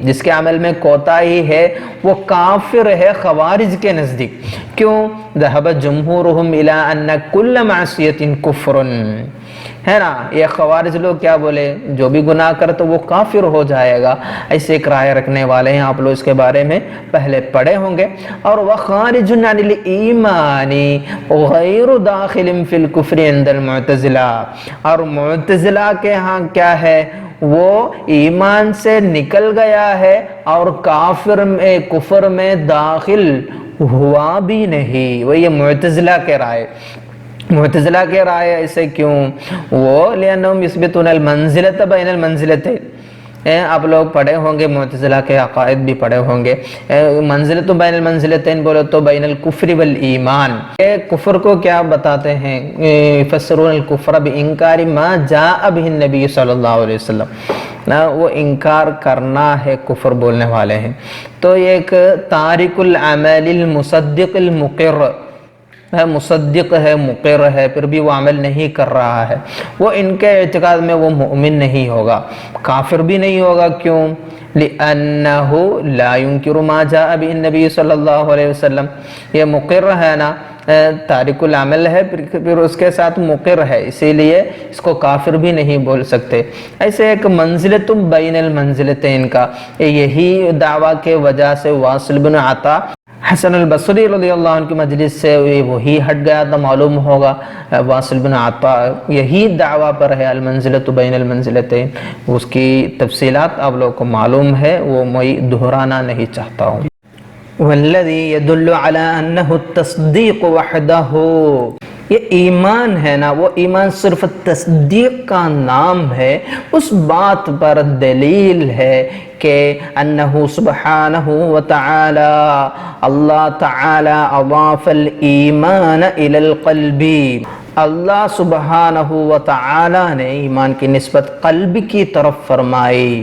جس کے عمل میں کوتاہی ہے وہ کافر ہے خوارج کے نزدیک۔ کیوں؟ ذهب جمہورهم الى ان كل معصیت کفر، ہے نا۔ یہ خوارج لوگ کیا بولے، جو بھی گناہ کرے تو وہ کافر ہو جائے گا، ایسے ایک رائے رکھنے والے ہیں، آپ لوگ اس کے بارے میں پہلے پڑھے ہوں گے۔ اور وَخَارِجٌ عَنِ الْإِيمَانِ غَيْرُ دَاخِلٍ فِي الْكُفْرِ عِنْدَ الْمُعْتَزِلَةِ، اور معتزلہ کے ہاں کیا ہے، وہ ایمان سے نکل گیا ہے اور کفر میں داخل ہوا بھی نہیں۔ وہ یہ معتزلہ کے رائے، معتزلہ کے رائے ایسے کیوں، وہ لِأَنَّهُمْ يُثْبِتُونَ الْمَنزِلَةَ بَيْنَ الْمَنزِلَتَيْنِ، آپ لوگ پڑھے ہوں گے، معتزلہ کے عقائد بھی پڑھے ہوں گے۔ منزلۃ بین المنزلتین بولے تو بین الکفر والایمان، کفر کو کیا بتاتے ہیں، یفسرون الکفر بانکار ما جاء به النبی صلی اللہ علیہ وسلم، وہ انکار کرنا ہے کفر بولنے والے ہیں۔ تو ایک تارک العمل المصدق المقر، مصدق ہے، مقر ہے، پھر بھی وہ عمل نہیں کر رہا ہے، وہ ان کے اعتقاد میں وہ مؤمن نہیں ہوگا، کافر بھی نہیں ہوگا۔ کیوں؟ لِأَنَّهُ لَا يُنْكِرُ مَا جَاءَ بِهِ النَّبِيُّ صلی اللہ علیہ وسلم، یہ مقر ہے نا، تارک العمل ہے، پھر اس کے ساتھ مقر ہے، اسی لیے اس کو کافر بھی نہیں بول سکتے۔ ایسے ایک منزلۃ بین المنزلتین کا یہی دعویٰ کے وجہ سے واصل بن عطا حسن البصری رضی اللہ عنہ کی مجلس سے وہی ہٹ گیا تھا، معلوم ہوگا واصل بن عطا یہی دعویٰ پر ہے، المنزلۃ بین المنزلتین، اس کی تفصیلات آپ لوگوں کو معلوم ہے، وہ میں دہرانا نہیں چاہتا ہوں۔ والذی یدل علی انہ التصدیق وحدہ، یہ ایمان ہے نا، وہ ایمان صرف تصدیق کا نام ہے، اس بات پر دلیل ہے کہ انہو سبحانہ وتعالی، اللہ تعالی اضاف الایمان الی القلب، اللہ سبحانہ وتعالی نے ایمان کی نسبت قلب کی طرف فرمائی۔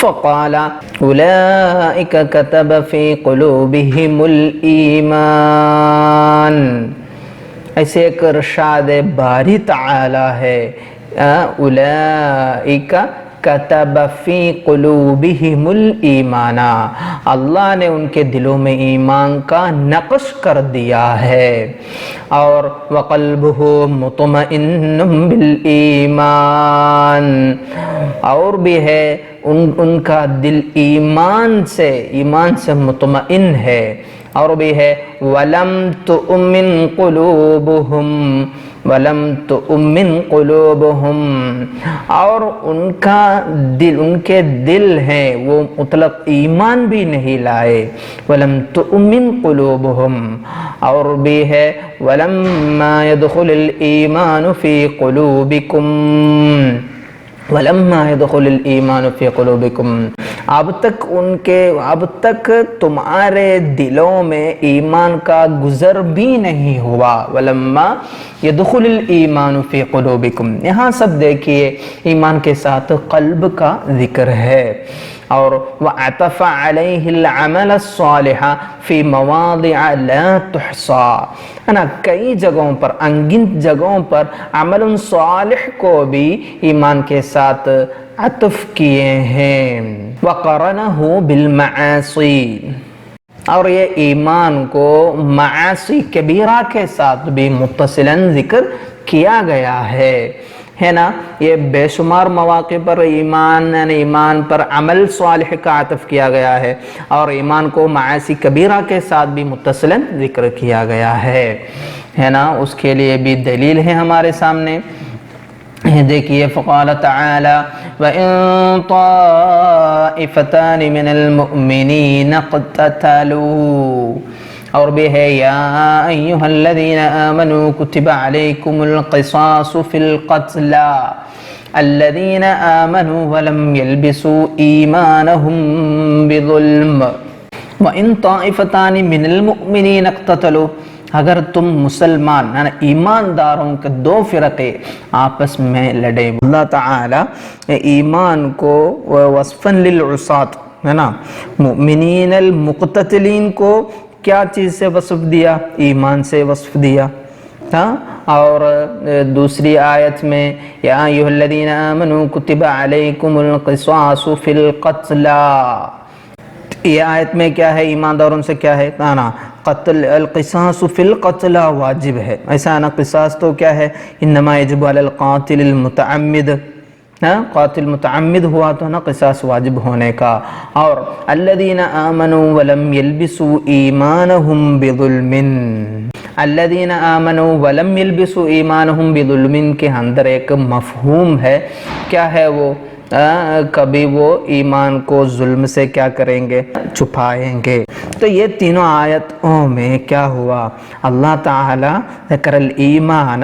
فقال اولئک کتب فی قلوبہم الایمان، ایسے ایک ارشاد باری تعالی ہے، اولئک کتب فی قلوبہم الایمان، اللہ نے ان کے دلوں میں ایمان کا نقش کر دیا ہے۔ اور وقلبہ مطمئن بالایمان، اور بھی ہے ان کا دل ایمان سے مطمئن ہے۔ اور بھی ہے وَلَمْ تُؤْمِنْ قُلُوبُهُمْ، وَلَمْ تُؤْمِنْ قُلُوبُهُمْ، اور ان کے دل ہیں وہ مطلق ایمان بھی نہیں لائے، وَلَمْ تُؤْمِنْ قُلُوبُهُمْ۔ اور بھی ہے وَلَمَّا يَدْخُلِ الْإِيمَانُ فِي قُلُوبِكُمْ، وَلَمَّا يَدْخُلِ الْإِيمَانُ فِي قُلُوبِكُمْ، اب تک تمہارے دلوں میں ایمان کا گزر بھی نہیں ہوا، وَلَمَّا يَدْخُلِ الْإِيمَانُ فِي قُلُوبِكُمْ، یہاں سب دیکھیے ایمان کے ساتھ قلب کا ذکر ہے۔ اور وَعَطَفَ عَلَيْهِ الْعَمَلَ الصَّالِحَ فِي مَوَاضِعَ لَا تُحْصَى، ہے نا، کئی جگہوں پر، انگنت جگہوں پر عمل صالح کو بھی ایمان کے ساتھ عطف کیے ہیں۔ وَقَرَنَهُ بِالْمَعَاصِي، اور یہ ایمان کو معاصی کبیرہ کے ساتھ بھی متصلاً ذکر کیا گیا ہے نا۔ یہ بے شمار مواقع پر ایمان پر عمل صالح کا عطف کیا گیا ہے، اور ایمان کو معاصی کبیرہ کے ساتھ بھی متصلاً ذکر کیا گیا ہے نا۔ اس کے لیے بھی دلیل ہے ہمارے سامنے، دیکھیے فقال تعالی وَإِن طَائِفَتَانِ مِنَ الْمُؤْمِنِينَ اقْتَتَلُوا، اور بھی ہے یا ایہا الذین آمنوا کتب علیکم القصاص فی القتلى الذین آمنوا ولم يلبسوا ایمانهم بظلم وَإِن طَائِفَتَانِ مِنَ الْمُؤْمِنِينَ اقْتَتَلُوا، اگر تم مسلمان یعنی ایمانداروں کے دو فرقے آپس میں لڑے، اللہ تعالی ایمان کو وصفاً للعصات، ہے نا، مؤمنین المقتتلین کو کیا چیز سے وصف دیا؟ ایمان سے وصف دیا۔ اور دوسری آیت میں یا ایھا الذین آمنوا کتب علیکم القصاص فی القتلی، یہ آیت میں کیا ہے؟ ایمانداروں سے کیا ہے؟ قتل القصاص فی القتل واجب ہے، ایسا نا قصاص تو کیا ہے، انما یجب علی القاتل المتعمد، قاتل متعمد ہوا تو نا قصاص واجب ہونے کا۔ اور الذین آمنوا ولم یلبسوا ایمانہم بظلم، الذین آمنوا ولم یلبسوا ایمانہم بظلم کے اندر ایک مفہوم ہے، کیا ہے وہ؟ کبھی وہ ایمان کو ظلم سے کیا کریں گے؟ چھپائیں گے۔ تو یہ تینوں آیتوں میں کیا ہوا؟ اللہ تعالی ذکر الایمان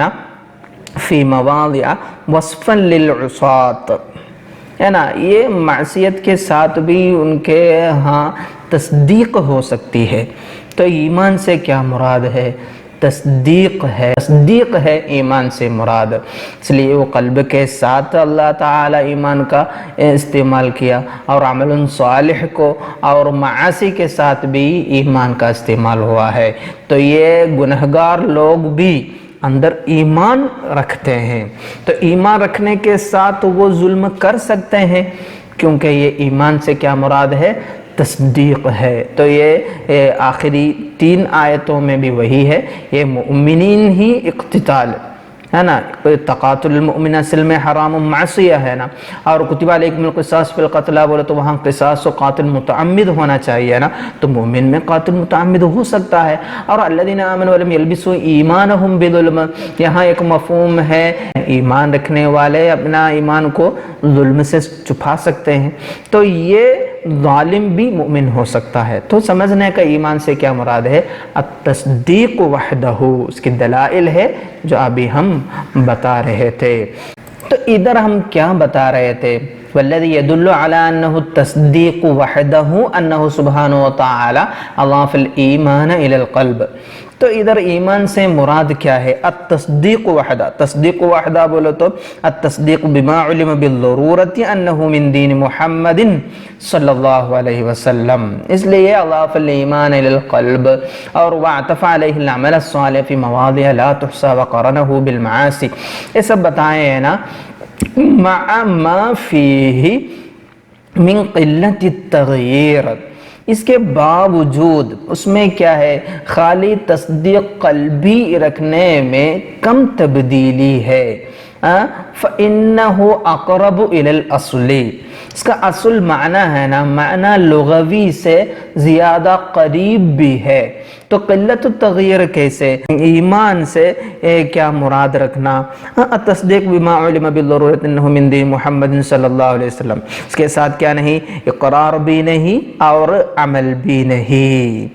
فی مواضع وصفا للعصاة، ہے نا، یہ معصیت کے ساتھ بھی ان کے ہاں تصدیق ہو سکتی ہے۔ تو ایمان سے کیا مراد ہے؟ تصدیق ہے، تصدیق ہے ایمان سے مراد، اس لیے وہ قلب کے ساتھ اللہ تعالی ایمان کا استعمال کیا، اور عمل صالح کو اور معاصی کے ساتھ بھی ایمان کا استعمال ہوا ہے۔ تو یہ گنہگار لوگ بھی اندر ایمان رکھتے ہیں، تو ایمان رکھنے کے ساتھ وہ ظلم کر سکتے ہیں، کیونکہ یہ ایمان سے کیا مراد ہے؟ تصدیق ہے۔ تو یہ آخری 3 آیتوں میں بھی وہی ہے، یہ مؤمنین ہی اقتتال ہے نا، تقاتل المؤمن اصل میں حرام معصیہ ہے نا، اور کتب علیکم القصاص فی القتل بولے تو وہاں قصاص و قاتل متعمد ہونا چاہیے نا، تو مومن میں قاتل متعمد ہو سکتا ہے۔ اور الذین آمنوا ولم یلبسوا ایمانہم بظلم، یہاں ایک مفہوم ہے ایمان رکھنے والے اپنا ایمان کو ظلم سے چھپا سکتے ہیں، تو یہ ظالم بھی مومن ہو سکتا ہے۔ تو سمجھنے کا ایمان سے کیا مراد ہے؟ التصدیق وحدہ، اس کی دلائل ہے جو ابھی ہم بتا رہے تھے۔ تو ادھر ہم کیا بتا رہے تھے؟ والذی يدل على انه التصدیق وحدہ انه سبحانہ وتعالی اضاف الایمان الى القلب۔ تو ادھر ایمان سے مراد کیا ہے؟ التصدیق وحدہ، تصدیق وحدہ بولو تو التصدیق بما علم بالضرورت انه من دین محمد صلی اللہ علیہ وسلم، اس لیے اضاف الایمان الى القلب، اور واعتف علیہ العمل الصالح فی مواضع لا تحصى وقرنہ بالمعاصی، یہ سب بتائے ہیں نا، مع ما فیہ من قلت التغییر، اس کے باوجود اس میں کیا ہے؟ خالی تصدیق قلبی رکھنے میں کم تبدیلی ہے۔ فَإِنَّهُ أَقْرَبُ إِلَى الْأَصْلِ، اس کا اصل معنی ہے نا، معنی لغوی سے زیادہ قریب بھی ہے۔ تو قلت التغیر کیسے؟ ایمان سے کیا مراد رکھنا؟ التصدیق بما علم بالضرورت انہ من دین محمد صلی اللہ علیہ وسلم، اس کے ساتھ کیا نہیں؟ اقرار بھی نہیں اور عمل بھی نہیں۔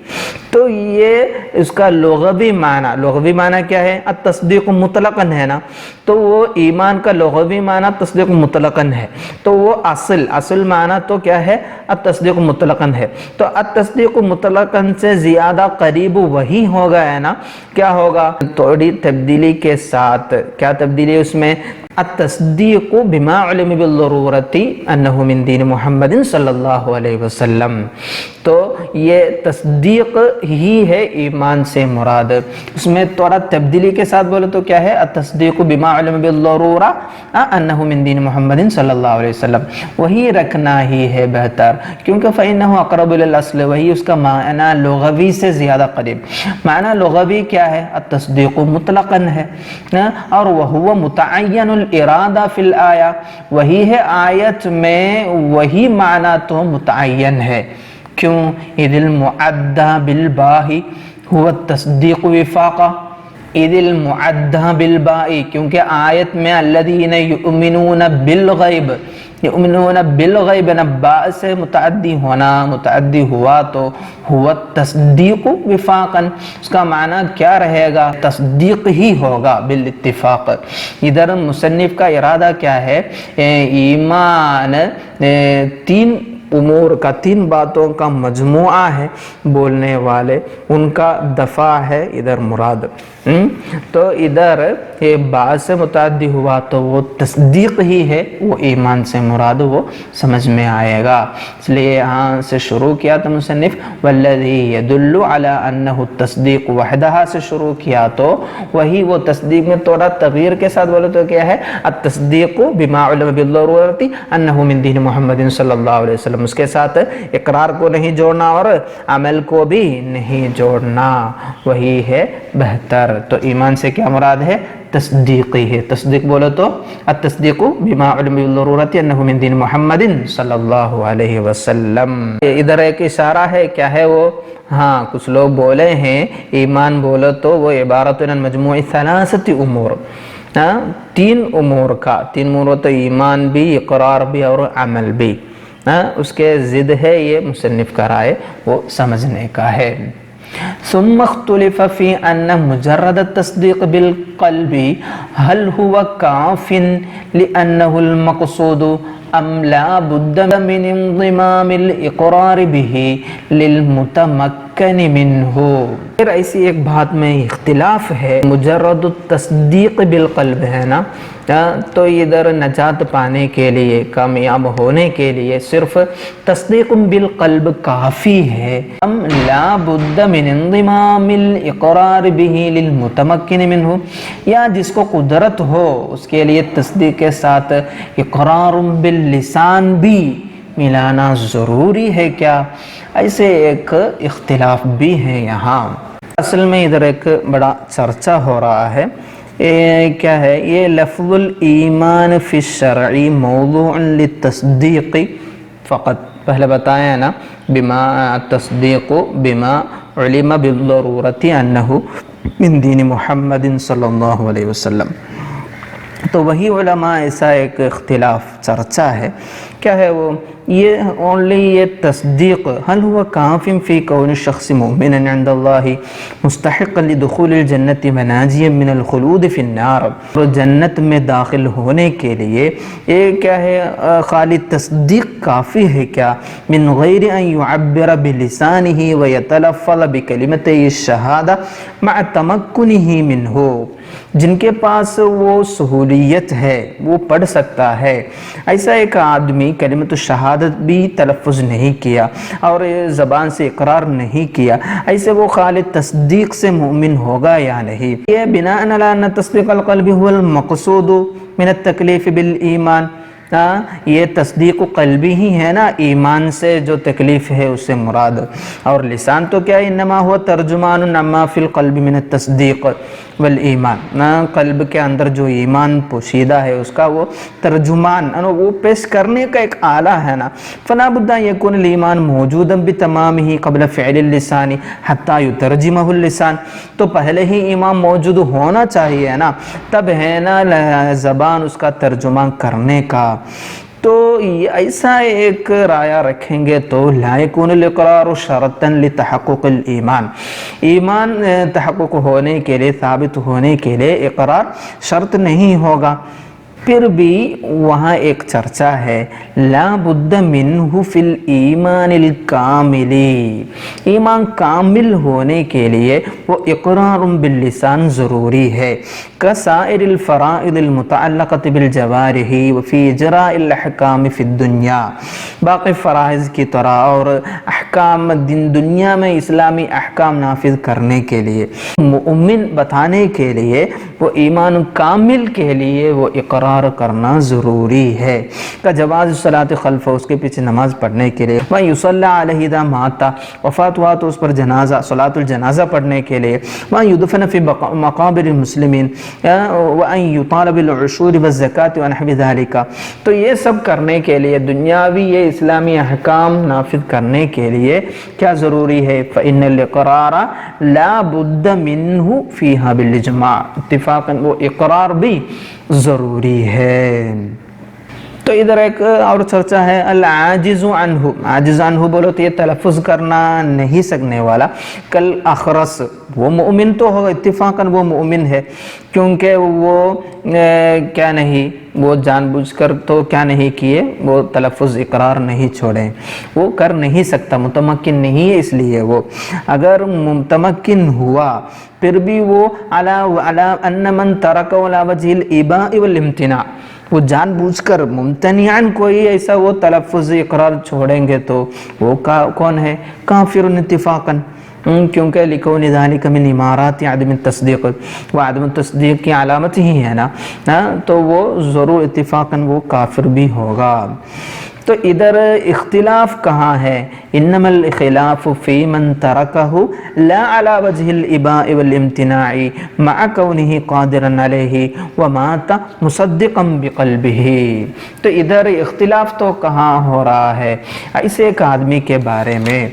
تو یہ اس کا لغوی معنی کیا ہے؟ التصدیق مطلقاً ہے نا، تو وہ ایمان کا لغوی معنی تصدیق مطلقاً ہے، تو وہ اصل معنی تو کیا ہے؟ التصدیق مطلقاً ہے۔ تو التصدیق مطلقاً سے زیادہ قریب وہی ہوگا ہے نا، کیا ہوگا؟ تھوڑی تبدیلی کے ساتھ، کیا تبدیلی اس میں؟ التصدیق بما علم بالضرورت انہ من دین محمد صلی اللہ علیہ وسلم، تو یہ تصدیق ہی ہے ایمان سے مراد، اس میں تھوڑا تبدیلی کے ساتھ بولے تو کیا ہے؟ التصدیق بما علم بالضرورہ انہ من دین محمد صلی اللہ علیہ وسلم، وہی رکھنا ہی ہے بہتر، کیونکہ فإنہ اقرب الی الاصل، وہی اس کا معنی لغوی سے زیادہ قریب۔ معنی لغوی کیا ہے؟ التصدیق مطلقاً ہے، اور وہو متعین الارادہ فی الآیہ، وہی ہے آیت میں، وہی معنی تو متعین ہے۔ کیوں؟ اذ المعدہ بالباء هو التصدیق وفاقہ، اذ المعدہ بالباء، کیونکہ آیت میں الذین یؤمنون بالغیب، یؤمنون بالغیب نہ باء سے متعدی ہوا تو ہوا التصدیق وفاقا، اس کا معنی کیا رہے گا؟ تصدیق ہی ہوگا بالاتفاق۔ ادھر مصنف کا ارادہ کیا ہے؟ ایمان 3 امور کا، 3 باتوں کا مجموعہ ہے، بولنے والے ان کا دفع ہے ادھر مراد۔ تو ادھر یہ باء سے متعدی ہوا تو وہ تصدیق ہی ہے، وہ ایمان سے مراد، وہ سمجھ میں آئے گا، اس لیے یہاں سے شروع کیا تو مصنف والذی یدل علی انہ التصدیق وحدہ سے شروع کیا، تو وہی وہ تصدیق میں تھوڑا تغییر کے ساتھ بولے تو کیا ہے؟ التصدیق بما علم بالضرورت انہ من دین محمد صلی اللہ علیہ وسلم، وسلم. اس کے ساتھ اقرار کو نہیں جوڑنا اور عمل کو بھی نہیں جوڑنا، وہی ہے بہتر. تو ایمان سے کیا مراد ہے؟ تصدیقی ہے. تصدیق بولو تو التصدیق بما علم بالضرورت انہ من دین محمد صلی اللہ علیہ وسلم. ادھر ایک اشارہ ہے، کیا ہے وہ؟ ہاں، کچھ لوگ بولے ہیں ایمان بولو تو وہ عبارت عن مجموع ثلاثت امور، تین امور کا. تین امور تو ایمان بھی، اقرار بھی اور عمل بھی. اس کے ضد ہے یہ مصنف کا رائے، وہ سمجھنے کا ہے. ثم اختلف في أن مجرد التصديق بالقلب هل هو كاف لأنه المقصود أم لا بد من انضمام الإقرار به للمتمكن منه. پھر ایسی ایک بات میں اختلاف ہے، مجرد التصدیق بالقلب ہے نا، تو ادھر نجات پانے کے لیے، کامیاب ہونے کے لیے صرف تصدیق بالقلب کافی ہے، ام لا بد من انضمام الاقرار به للمتمکن منه، یا جس کو قدرت ہو اس کے لیے تصدیق کے ساتھ اقرار باللسان بھی ملانا ضروری ہے کیا؟ ایسے ایک اختلاف بھی ہے یہاں. اصل میں ادھر ایک بڑا چرچا ہو رہا ہے. کیا ہے یہ؟ لفظ الایمان فی الشرع موضوع للتصدیق فقط. پہلے بتایا نا، بما تصدیق بما علم بالضرورت انہ من دین محمد صلی اللہ علیہ وسلم. تو وہی علماء ایسا ایک اختلاف چرچا ہے، کیا ہے وہ؟ یہ اونلی یہ تصدیق هل هو کاف فی کون الشخص مؤمنا عند اللہ مستحقا لدخول الجنت مناجیا من الخلود فی النار. جنت میں داخل ہونے کے لیے یہ کیا ہے؟ خالی تصدیق کافی ہے کیا؟ من غیر ان يعبر بلسانه ويتلفظ بکلمتي الشہادہ مع تمکنه منه. جن کے پاس وہ سہولیت ہے وہ پڑھ سکتا ہے، ایسا ایک آدمی کلمت الشہادت بھی تلفظ نہیں کیا اور زبان سے اقرار نہیں کیا، ایسے وہ خالد تصدیق سے مومن ہوگا یا نہیں؟ یہ بناء علی ان تصدیق القلب هو المقصود من التکلیف بالایمان. یہ تصدیق قلبی ہی ہے نا، ایمان سے جو تکلیف ہے اس سے مراد. اور لسان تو کیا؟ انما ہوا ترجمان عما فی القلب من التصدیق والایمان. قلب کے اندر جو ایمان پوشیدہ ہے اس کا وہ ترجمان، وہ پیش کرنے کا ایک آلہ ہے نا. فلا بد ان یکون الایمان موجودا بتمامہ قبل فعل اللسان حتی یترجمہ اللسان. تو پہلے ہی ایمان موجود ہونا چاہیے نا، تب ہے نا زبان اس کا ترجمہ کرنے کا. تو ایسا ایک رائے رکھیں گے تو لا یکون الاقرار شرطا لتحقق الایمان. ایمان تحقق ہونے کے لیے، ثابت ہونے کے لیے اقرار شرط نہیں ہوگا. پھر بھی وہاں ایک چرچا ہے، لا بد منہ فی الایمان الکامل. ایمان کامل ہونے کے لیے وہ اقرار باللسان ضروری ہے، کسائر الفرائض المتعلقۃ بالجوارح وفی اجراء الاحکام فی الدنیا. باقی فرائض کی طرح اور احکام دنیا میں اسلامی احکام نافذ کرنے کے لیے، مؤمن بتانے کے لیے، وہ ایمان کامل کے لیے وہ اقرار کرنا ضروری ہے. کا جواز صلاۃ خلف، اس کے پیچھے نماز پڑھنے کے لیے، وَأَن يُصَلَّى عَلَيْهِ اذا مات، وفات ہوا تو اس پر جنازہ، صلاۃ الجنازہ پڑھنے کے لیے، وَأن يُدْفَنَ فِي مقابر المسلمین، وَأن يُطَالَ بِالْعُشُورِ وَالزَّكَاةِ وَنَحْوِ ذَلِكَ. تو یہ سب کرنے کے لیے، دنیاوی یہ اسلامی احکام نافذ کرنے کے لیے کیا ضروری ہے؟ فَإِنَّ الْإِقْرَارَ لَا بُدَّ مِنْهُ فِيهَا بِالْإِجْمَاعِ. اتفاقاً وہ اقرار بھی ضروری ہے. تو ادھر ایک اور چرچا ہے، العاجز عنہ. عاجز عنہ بولو تو یہ تلفظ کرنا نہیں سکنے والا. کل اخرس، وہ مومن تو ہوگا، اتفاقاً وہ مومن ہے، کیونکہ وہ کیا نہیں، وہ جان بوجھ کر تو کیا نہیں کیے، وہ تلفظ اقرار نہیں چھوڑے، وہ کر نہیں سکتا، متمکن نہیں ہے. اس لیے وہ اگر متمکن ہوا پھر بھی وہ علی ان من ترک علی وجہ الاباء والامتناع، وہ جان بوجھ کر ممتنعاً کوئی ایسا وہ تلفظ اقرار چھوڑیں گے تو وہ کون ہے؟ کافر اتفاقاً. کیونکہ لکون ذالک من امارات عدم التصدیق، وہ عدم التصدیق کی علامت ہی ہے نا، تو وہ ضرور اتفاقاً وہ کافر بھی ہوگا. تو ادھر اختلاف کہاں ہے؟ انما الخلاف فی من ترکہ لا علی وجہ الاباء والامتناع مع کونہ قادرا علیہ ومات مصدقا بقلبہ۔ تو ادھر اختلاف تو کہاں ہو رہا ہے؟ ایسے ایک آدمی کے بارے میں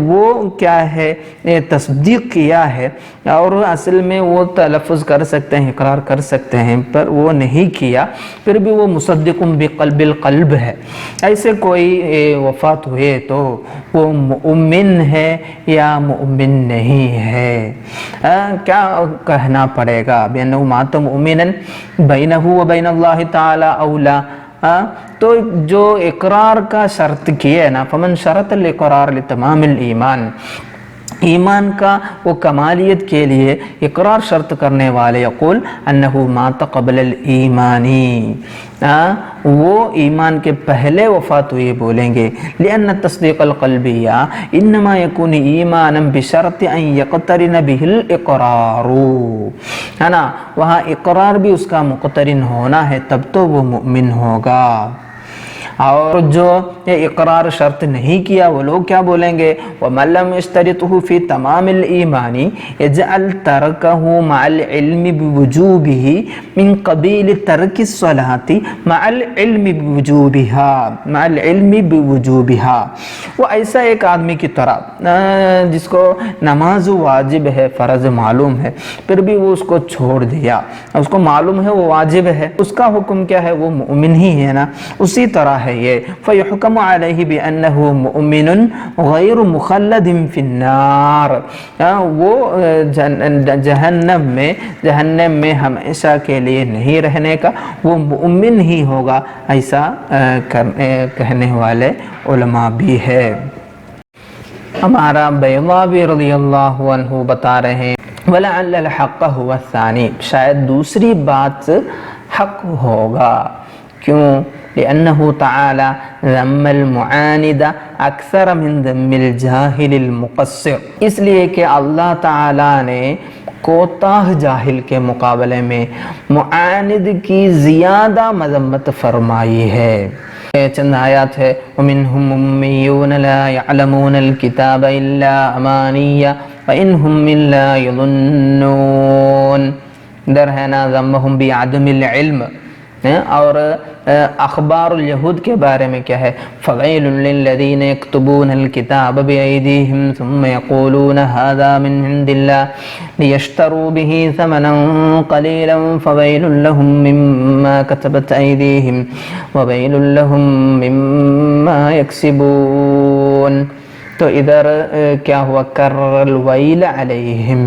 وہ کیا ہے تصدیق کیا ہے اور اصل میں وہ تلفظ کر سکتے ہیں، اقرار کر سکتے ہیں، پر وہ نہیں کیا، پھر بھی وہ مصدق بقلب القلب ہے۔ ایسے کوئی وفات ہوئے تو وہ مؤمن ہے یا مؤمن نہیں ہے؟ کیا کہنا پڑے گا؟ بِأَنَّهُ مَاتَ مُؤْمِنًا بَيْنَهُ وَبَيْنَ اللَّهِ تَعَالَى أَوْلَى۔ تو جو اقرار کا شرط کیے نا، فمن شرط الاقرار لتمام الایمان، ایمان کا وہ کمالیت کے لیے اقرار شرط کرنے والے یقول انہو مات قبل الایمانی، وہ ایمان کے پہلے وفات ہوئی بولیں گے، لأن التصدیق القلبیہ انما یکون ایمانا بشرط ان یقترن بہ الاقرار، ہے نا، وہاں اقرار بھی اس کا مقترن ہونا ہے، تب تو وہ مؤمن ہوگا۔ اور جو اقرار شرط نہیں کیا وہ لوگ کیا بولیں گے؟ وَمَن لَمْ يَشْتَرِطْهُ فِي تَمَامِ الْإِيمَانِ يَجْعَلْ تَرْكَهُ مَعَ الْعِلْمِ بِوُجُوبِهِ مِنْ قَبِيلِ تَرْكِ الصَّلَاةِ مَعَ الْعِلْمِ بِوُجُوبِهَا۔ وہ ایسا ایک آدمی کی طرح جس کو نماز واجب ہے، فرض معلوم ہے، پھر بھی وہ اس کو چھوڑ دیا، اس کو معلوم ہے وہ واجب ہے، اس کا حکم کیا ہے؟ وہ مؤمن ہی ہے نا، اسی طرح ہے یہ، فَيُحْكَمُ عَلَيْهِ بِأَنَّهُ مُؤْمِنٌ غَيْرُ مُخَلَّدٍ فِي النَّارِ، وہ جہنم میں ہمیشہ کے لیے نہیں رہنے کا، وہ مؤمن ہی ہوگا، ایسا کہنے والے علماء بھی ہے۔ ہمارا بیضاوی رضی اللہ عنہ بتا رہے ہیں وَلَعَلَّ الْحَقَّ هُوَ الثَّانِي، شاید دوسری بات حق ہوگا۔ کیوں؟ لأنه تعالی ذم المعاند اکثر من ذم الجاہل المقصر، اس لیے کہ اللہ تعالی نے کوتاہ جاہل کے مقابلے میں معاند کی زیادہ مذمت فرمائی ہے۔ چند آیات ہے وَمِنْهُمْ أُمِّيُّونَ لَا يَعْلَمُونَ الْكِتَابَ إِلَّا أَمَانِيَّ وَإِنْهُمْ إِلَّا يَظُنُّونَ، ادھر ہے نا ذمہم بعدم العلم۔ اور اخبار الیہود کے بارے میں کیا ہے؟ فَوَيْلٌ لِّلَّذِينَ يَكْتُبُونَ الْكِتَابَ بِأَيْدِيهِمْ ثُمَّ يَقُولُونَ هَذَا مِنْ عِندِ اللَّهِ لِيَشْتَرُوا بِهِ ثَمَنًا قَلِيلًا فَوَيْلٌ لَّهُم مِّمَّا كَتَبَتْ أَيْدِيهِمْ وَوَيْلٌ لَّهُم مِّمَّا يَكْسِبُونَ۔ تو ادھر کیا ہوا؟ کرر الویل علیہم۔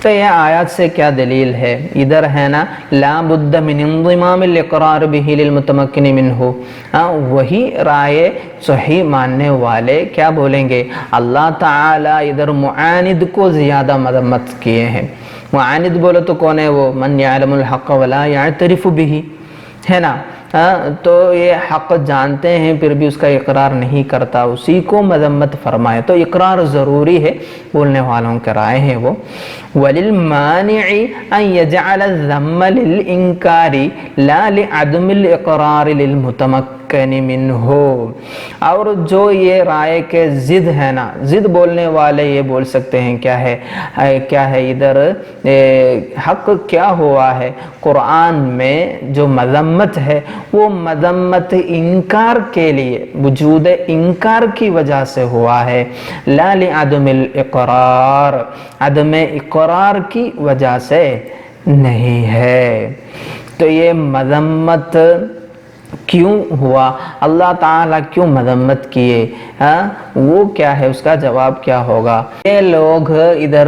تو یہ آیات سے کیا دلیل ہے؟ ادھر ہے نا لا بد من انضمام الاقرار به للمتمکن منہ، وہی رائے صحیح ماننے والے کیا بولیں گے؟ اللہ تعالی ادھر معاند کو زیادہ مذمت کیے ہیں۔ معاند بولو تو کون ہے؟ وہ من یعلم الحق ولا یعترف به، ہے نا، تو یہ حق جانتے ہیں پھر بھی اس کا اقرار نہیں کرتا، اسی کو مذمت فرمائے۔ تو اقرار ضروری ہے، بولنے والوں کے رائے ہیں وہ۔ وَلِلْمَانِعِ أَن يَجْعَلَ الذَّمَّ لِلْإِنْكَارِ لَا لِعَدْمِ الْإِقْرَارِ لِلْمُتَمَكَّنِ مِنْهُ، اور جو یہ رائے کے ضد ہے نا، ضد بولنے والے یہ بول سکتے ہیں کیا ہے ادھر حق کیا ہوا ہے؟ قرآن میں جو مذمت ہے وہ مذمت انکار کے لیے، وجود انکار کی وجہ سے ہوا ہے، لا لعدم الاقرار، عدم اقرار کی وجہ سے نہیں ہے۔ تو یہ مذمت کیوں ہوا؟ اللہ تعالیٰ کیوں مذمت کیے؟ وہ کیا ہے؟ اس کا جواب کیا ہوگا؟ یہ لوگ ادھر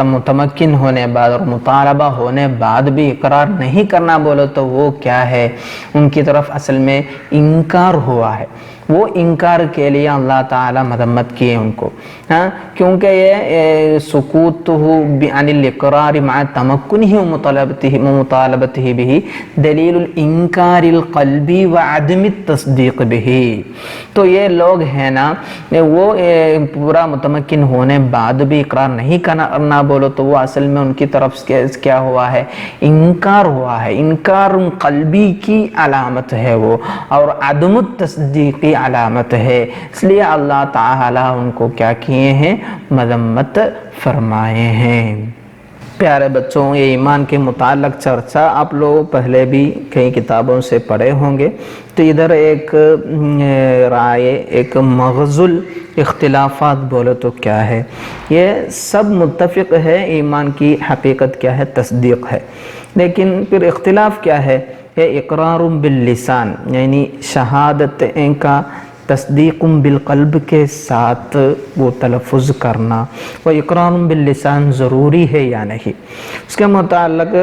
متمکن ہونے بعد اور مطالبہ ہونے بعد بھی اقرار نہیں کرنا بولو تو وہ کیا ہے؟ ان کی طرف اصل میں انکار ہوا ہے۔ وہ انکار کے لیے اللہ تعالیٰ مذمت کیے ان کو، کیونکہ یہ سکوتہ عن الاقرار مع تمکنہ ومطالبتہ بہ دلیل الانکار القلبی وعدم التصدیق بہ۔ تو یہ لوگ ہیں نا، وہ پورا متمکن ہونے بعد بھی اقرار نہیں کرنا بولو تو وہ اصل میں ان کی طرف سے کیا ہوا ہے؟ انکار ہوا ہے۔ انکار قلبی کی علامت ہے وہ، اور عدم التصدیقی علامت ہے، اس لیے اللہ تعالیٰ ان کو کیا کیے ہیں؟ مذمت فرمائے ہیں۔ پیارے بچوں، یہ ایمان کے متعلق چرچا آپ لوگ پہلے بھی کئی کتابوں سے پڑھے ہوں گے، تو ادھر ایک رائے، ایک مغزل اختلافات بولے تو کیا ہے؟ یہ سب متفق ہے ایمان کی حقیقت کیا ہے؟ تصدیق ہے، لیکن پھر اختلاف کیا ہے؟ یہ اقرار باللسان، یعنی شہادت کا تصدیق بالقلب کے ساتھ وہ تلفظ کرنا، وہ اقرار باللسان ضروری ہے یا نہیں، اس کے متعلق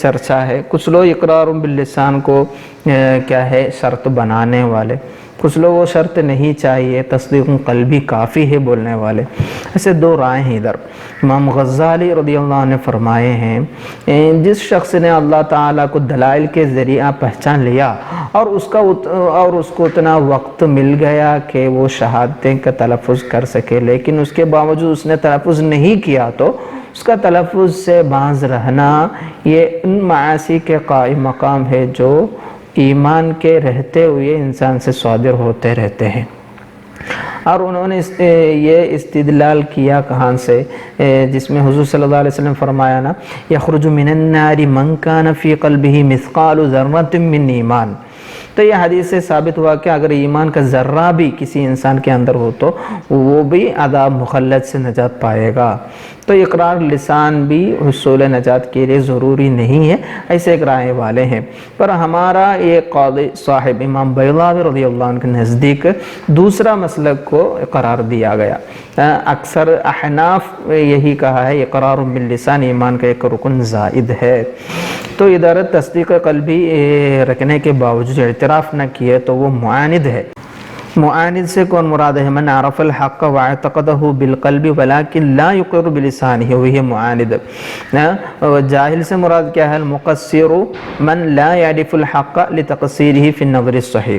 چرچا ہے۔ کچھ لوگ اقرار باللسان کو کیا ہے شرط بنانے والے، کچھ لوگ وہ شرط نہیں چاہیے، تصدیق قلبی کافی ہے بولنے والے، ایسے دو رائے ہیں ادھر۔ امام غزالی رضی اللہ عنہ نے فرمائے ہیں، جس شخص نے اللہ تعالیٰ کو دلائل کے ذریعہ پہچان لیا اور اس کو اتنا وقت مل گیا کہ وہ شہادتیں کا تلفظ کر سکے، لیکن اس کے باوجود اس نے تلفظ نہیں کیا، تو اس کا تلفظ سے باز رہنا یہ ان معاصی کے قائم مقام ہے جو ایمان کے رہتے ہوئے انسان سے صادر ہوتے رہتے ہیں۔ اور انہوں نے یہ استدلال کیا کہاں سے؟ جس میں حضور صلی اللہ علیہ وسلم فرمایا نا، یخرج من النار من کان فی قلبہ مثقال ذرۃ من ایمان۔ تو یہ حدیث سے ثابت ہوا کہ اگر ایمان کا ذرہ بھی کسی انسان کے اندر ہو تو وہ بھی عذاب مخلد سے نجات پائے گا۔ تو اقرار لسان بھی حصول نجات کے لیے ضروری نہیں ہے، ایسے ایک رائے والے ہیں۔ پر ہمارا یہ قاضی صاحب امام بیضاوی رضی اللہ عنہ کے نزدیک دوسرا مسلک کو قرار دیا گیا۔ اکثر احناف یہی کہا ہے اقرار باللسان ایمان کا ایک رکن زائد ہے، تو ادھر تصدیق قلبی رکھنے کے باوجود اعتراف نہ کیے تو وہ معاند ہے۔ معاند سے کون مراد ہے؟ من عرف الحق واعتقدہ بالقلب ولكن لا يقر بلسانه وہی معاند۔ جاہل سے مراد کیا ہے؟ المقصر من لا يعرف الحق لتقصیرہ فی النظر الصحیح۔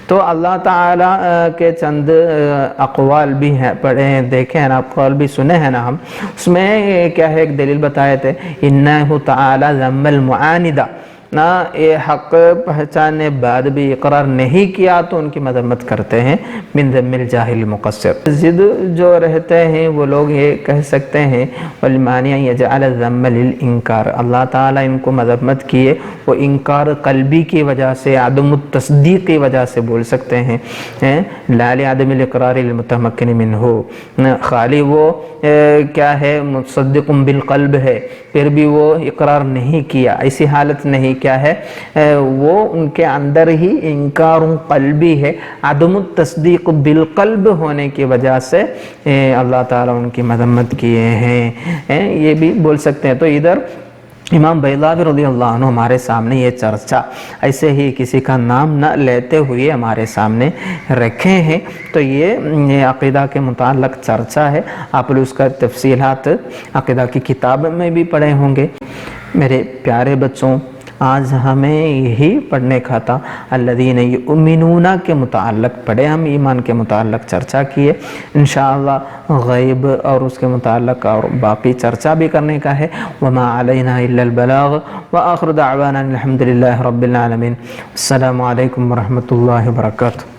تو اللہ تعالیٰ کے چند اقوال بھی ہیں، پڑھے ہیں، دیکھے ہیں نا، اقوال بھی سنے ہیں نا ہم، اس میں کیا ہے ایک دلیل بتائے تھے، انہ تعالی ذم المعاندہ، نہ یہ حق پہچانے بعد بھی اقرار نہیں کیا تو ان کی مذمت کرتے ہیں، من ذم الجاہل المقصر۔ ضد جو رہتے ہیں وہ لوگ یہ کہہ سکتے ہیں والمانع یجعل الذم للانکار، اللہ تعالیٰ ان کو مذمت کیے وہ انکار قلبی کی وجہ سے، عدم التصدیق کی وجہ سے بول سکتے ہیں، لا لعدم الاقرار المتمکن منہ، خالی وہ کیا ہے مصدق بالقلب ہے پھر بھی وہ اقرار نہیں کیا، ایسی حالت نہیں، کیا ہے وہ ان کے اندر ہی انکار قلبی ہے، عدم التصدیق بالقلب ہونے کی وجہ سے اللہ تعالیٰ ان کی مذمت کیے ہیں، یہ بھی بول سکتے ہیں۔ تو ادھر امام بیضاوی رضی اللہ عنہ ہمارے سامنے یہ چرچا ایسے ہی کسی کا نام نہ لیتے ہوئے ہمارے سامنے رکھے ہیں، تو یہ عقیدہ کے متعلق چرچا ہے، آپ لوگ اس کا تفصیلات عقیدہ کی کتاب میں بھی پڑھے ہوں گے۔ میرے پیارے بچوں، آج ہمیں یہی پڑھنے کا تھا، الذین یؤمنون کے متعلق پڑھے، ہم ایمان کے متعلق چرچا کیے، انشاءاللہ غیب اور اس کے متعلق اور باقی چرچا بھی کرنے کا ہے۔ وما علینا الا البلاغ وآخر دعوانا الحمد للہ رب العالمین۔ السلام علیکم ورحمۃ اللہ وبرکاتہ۔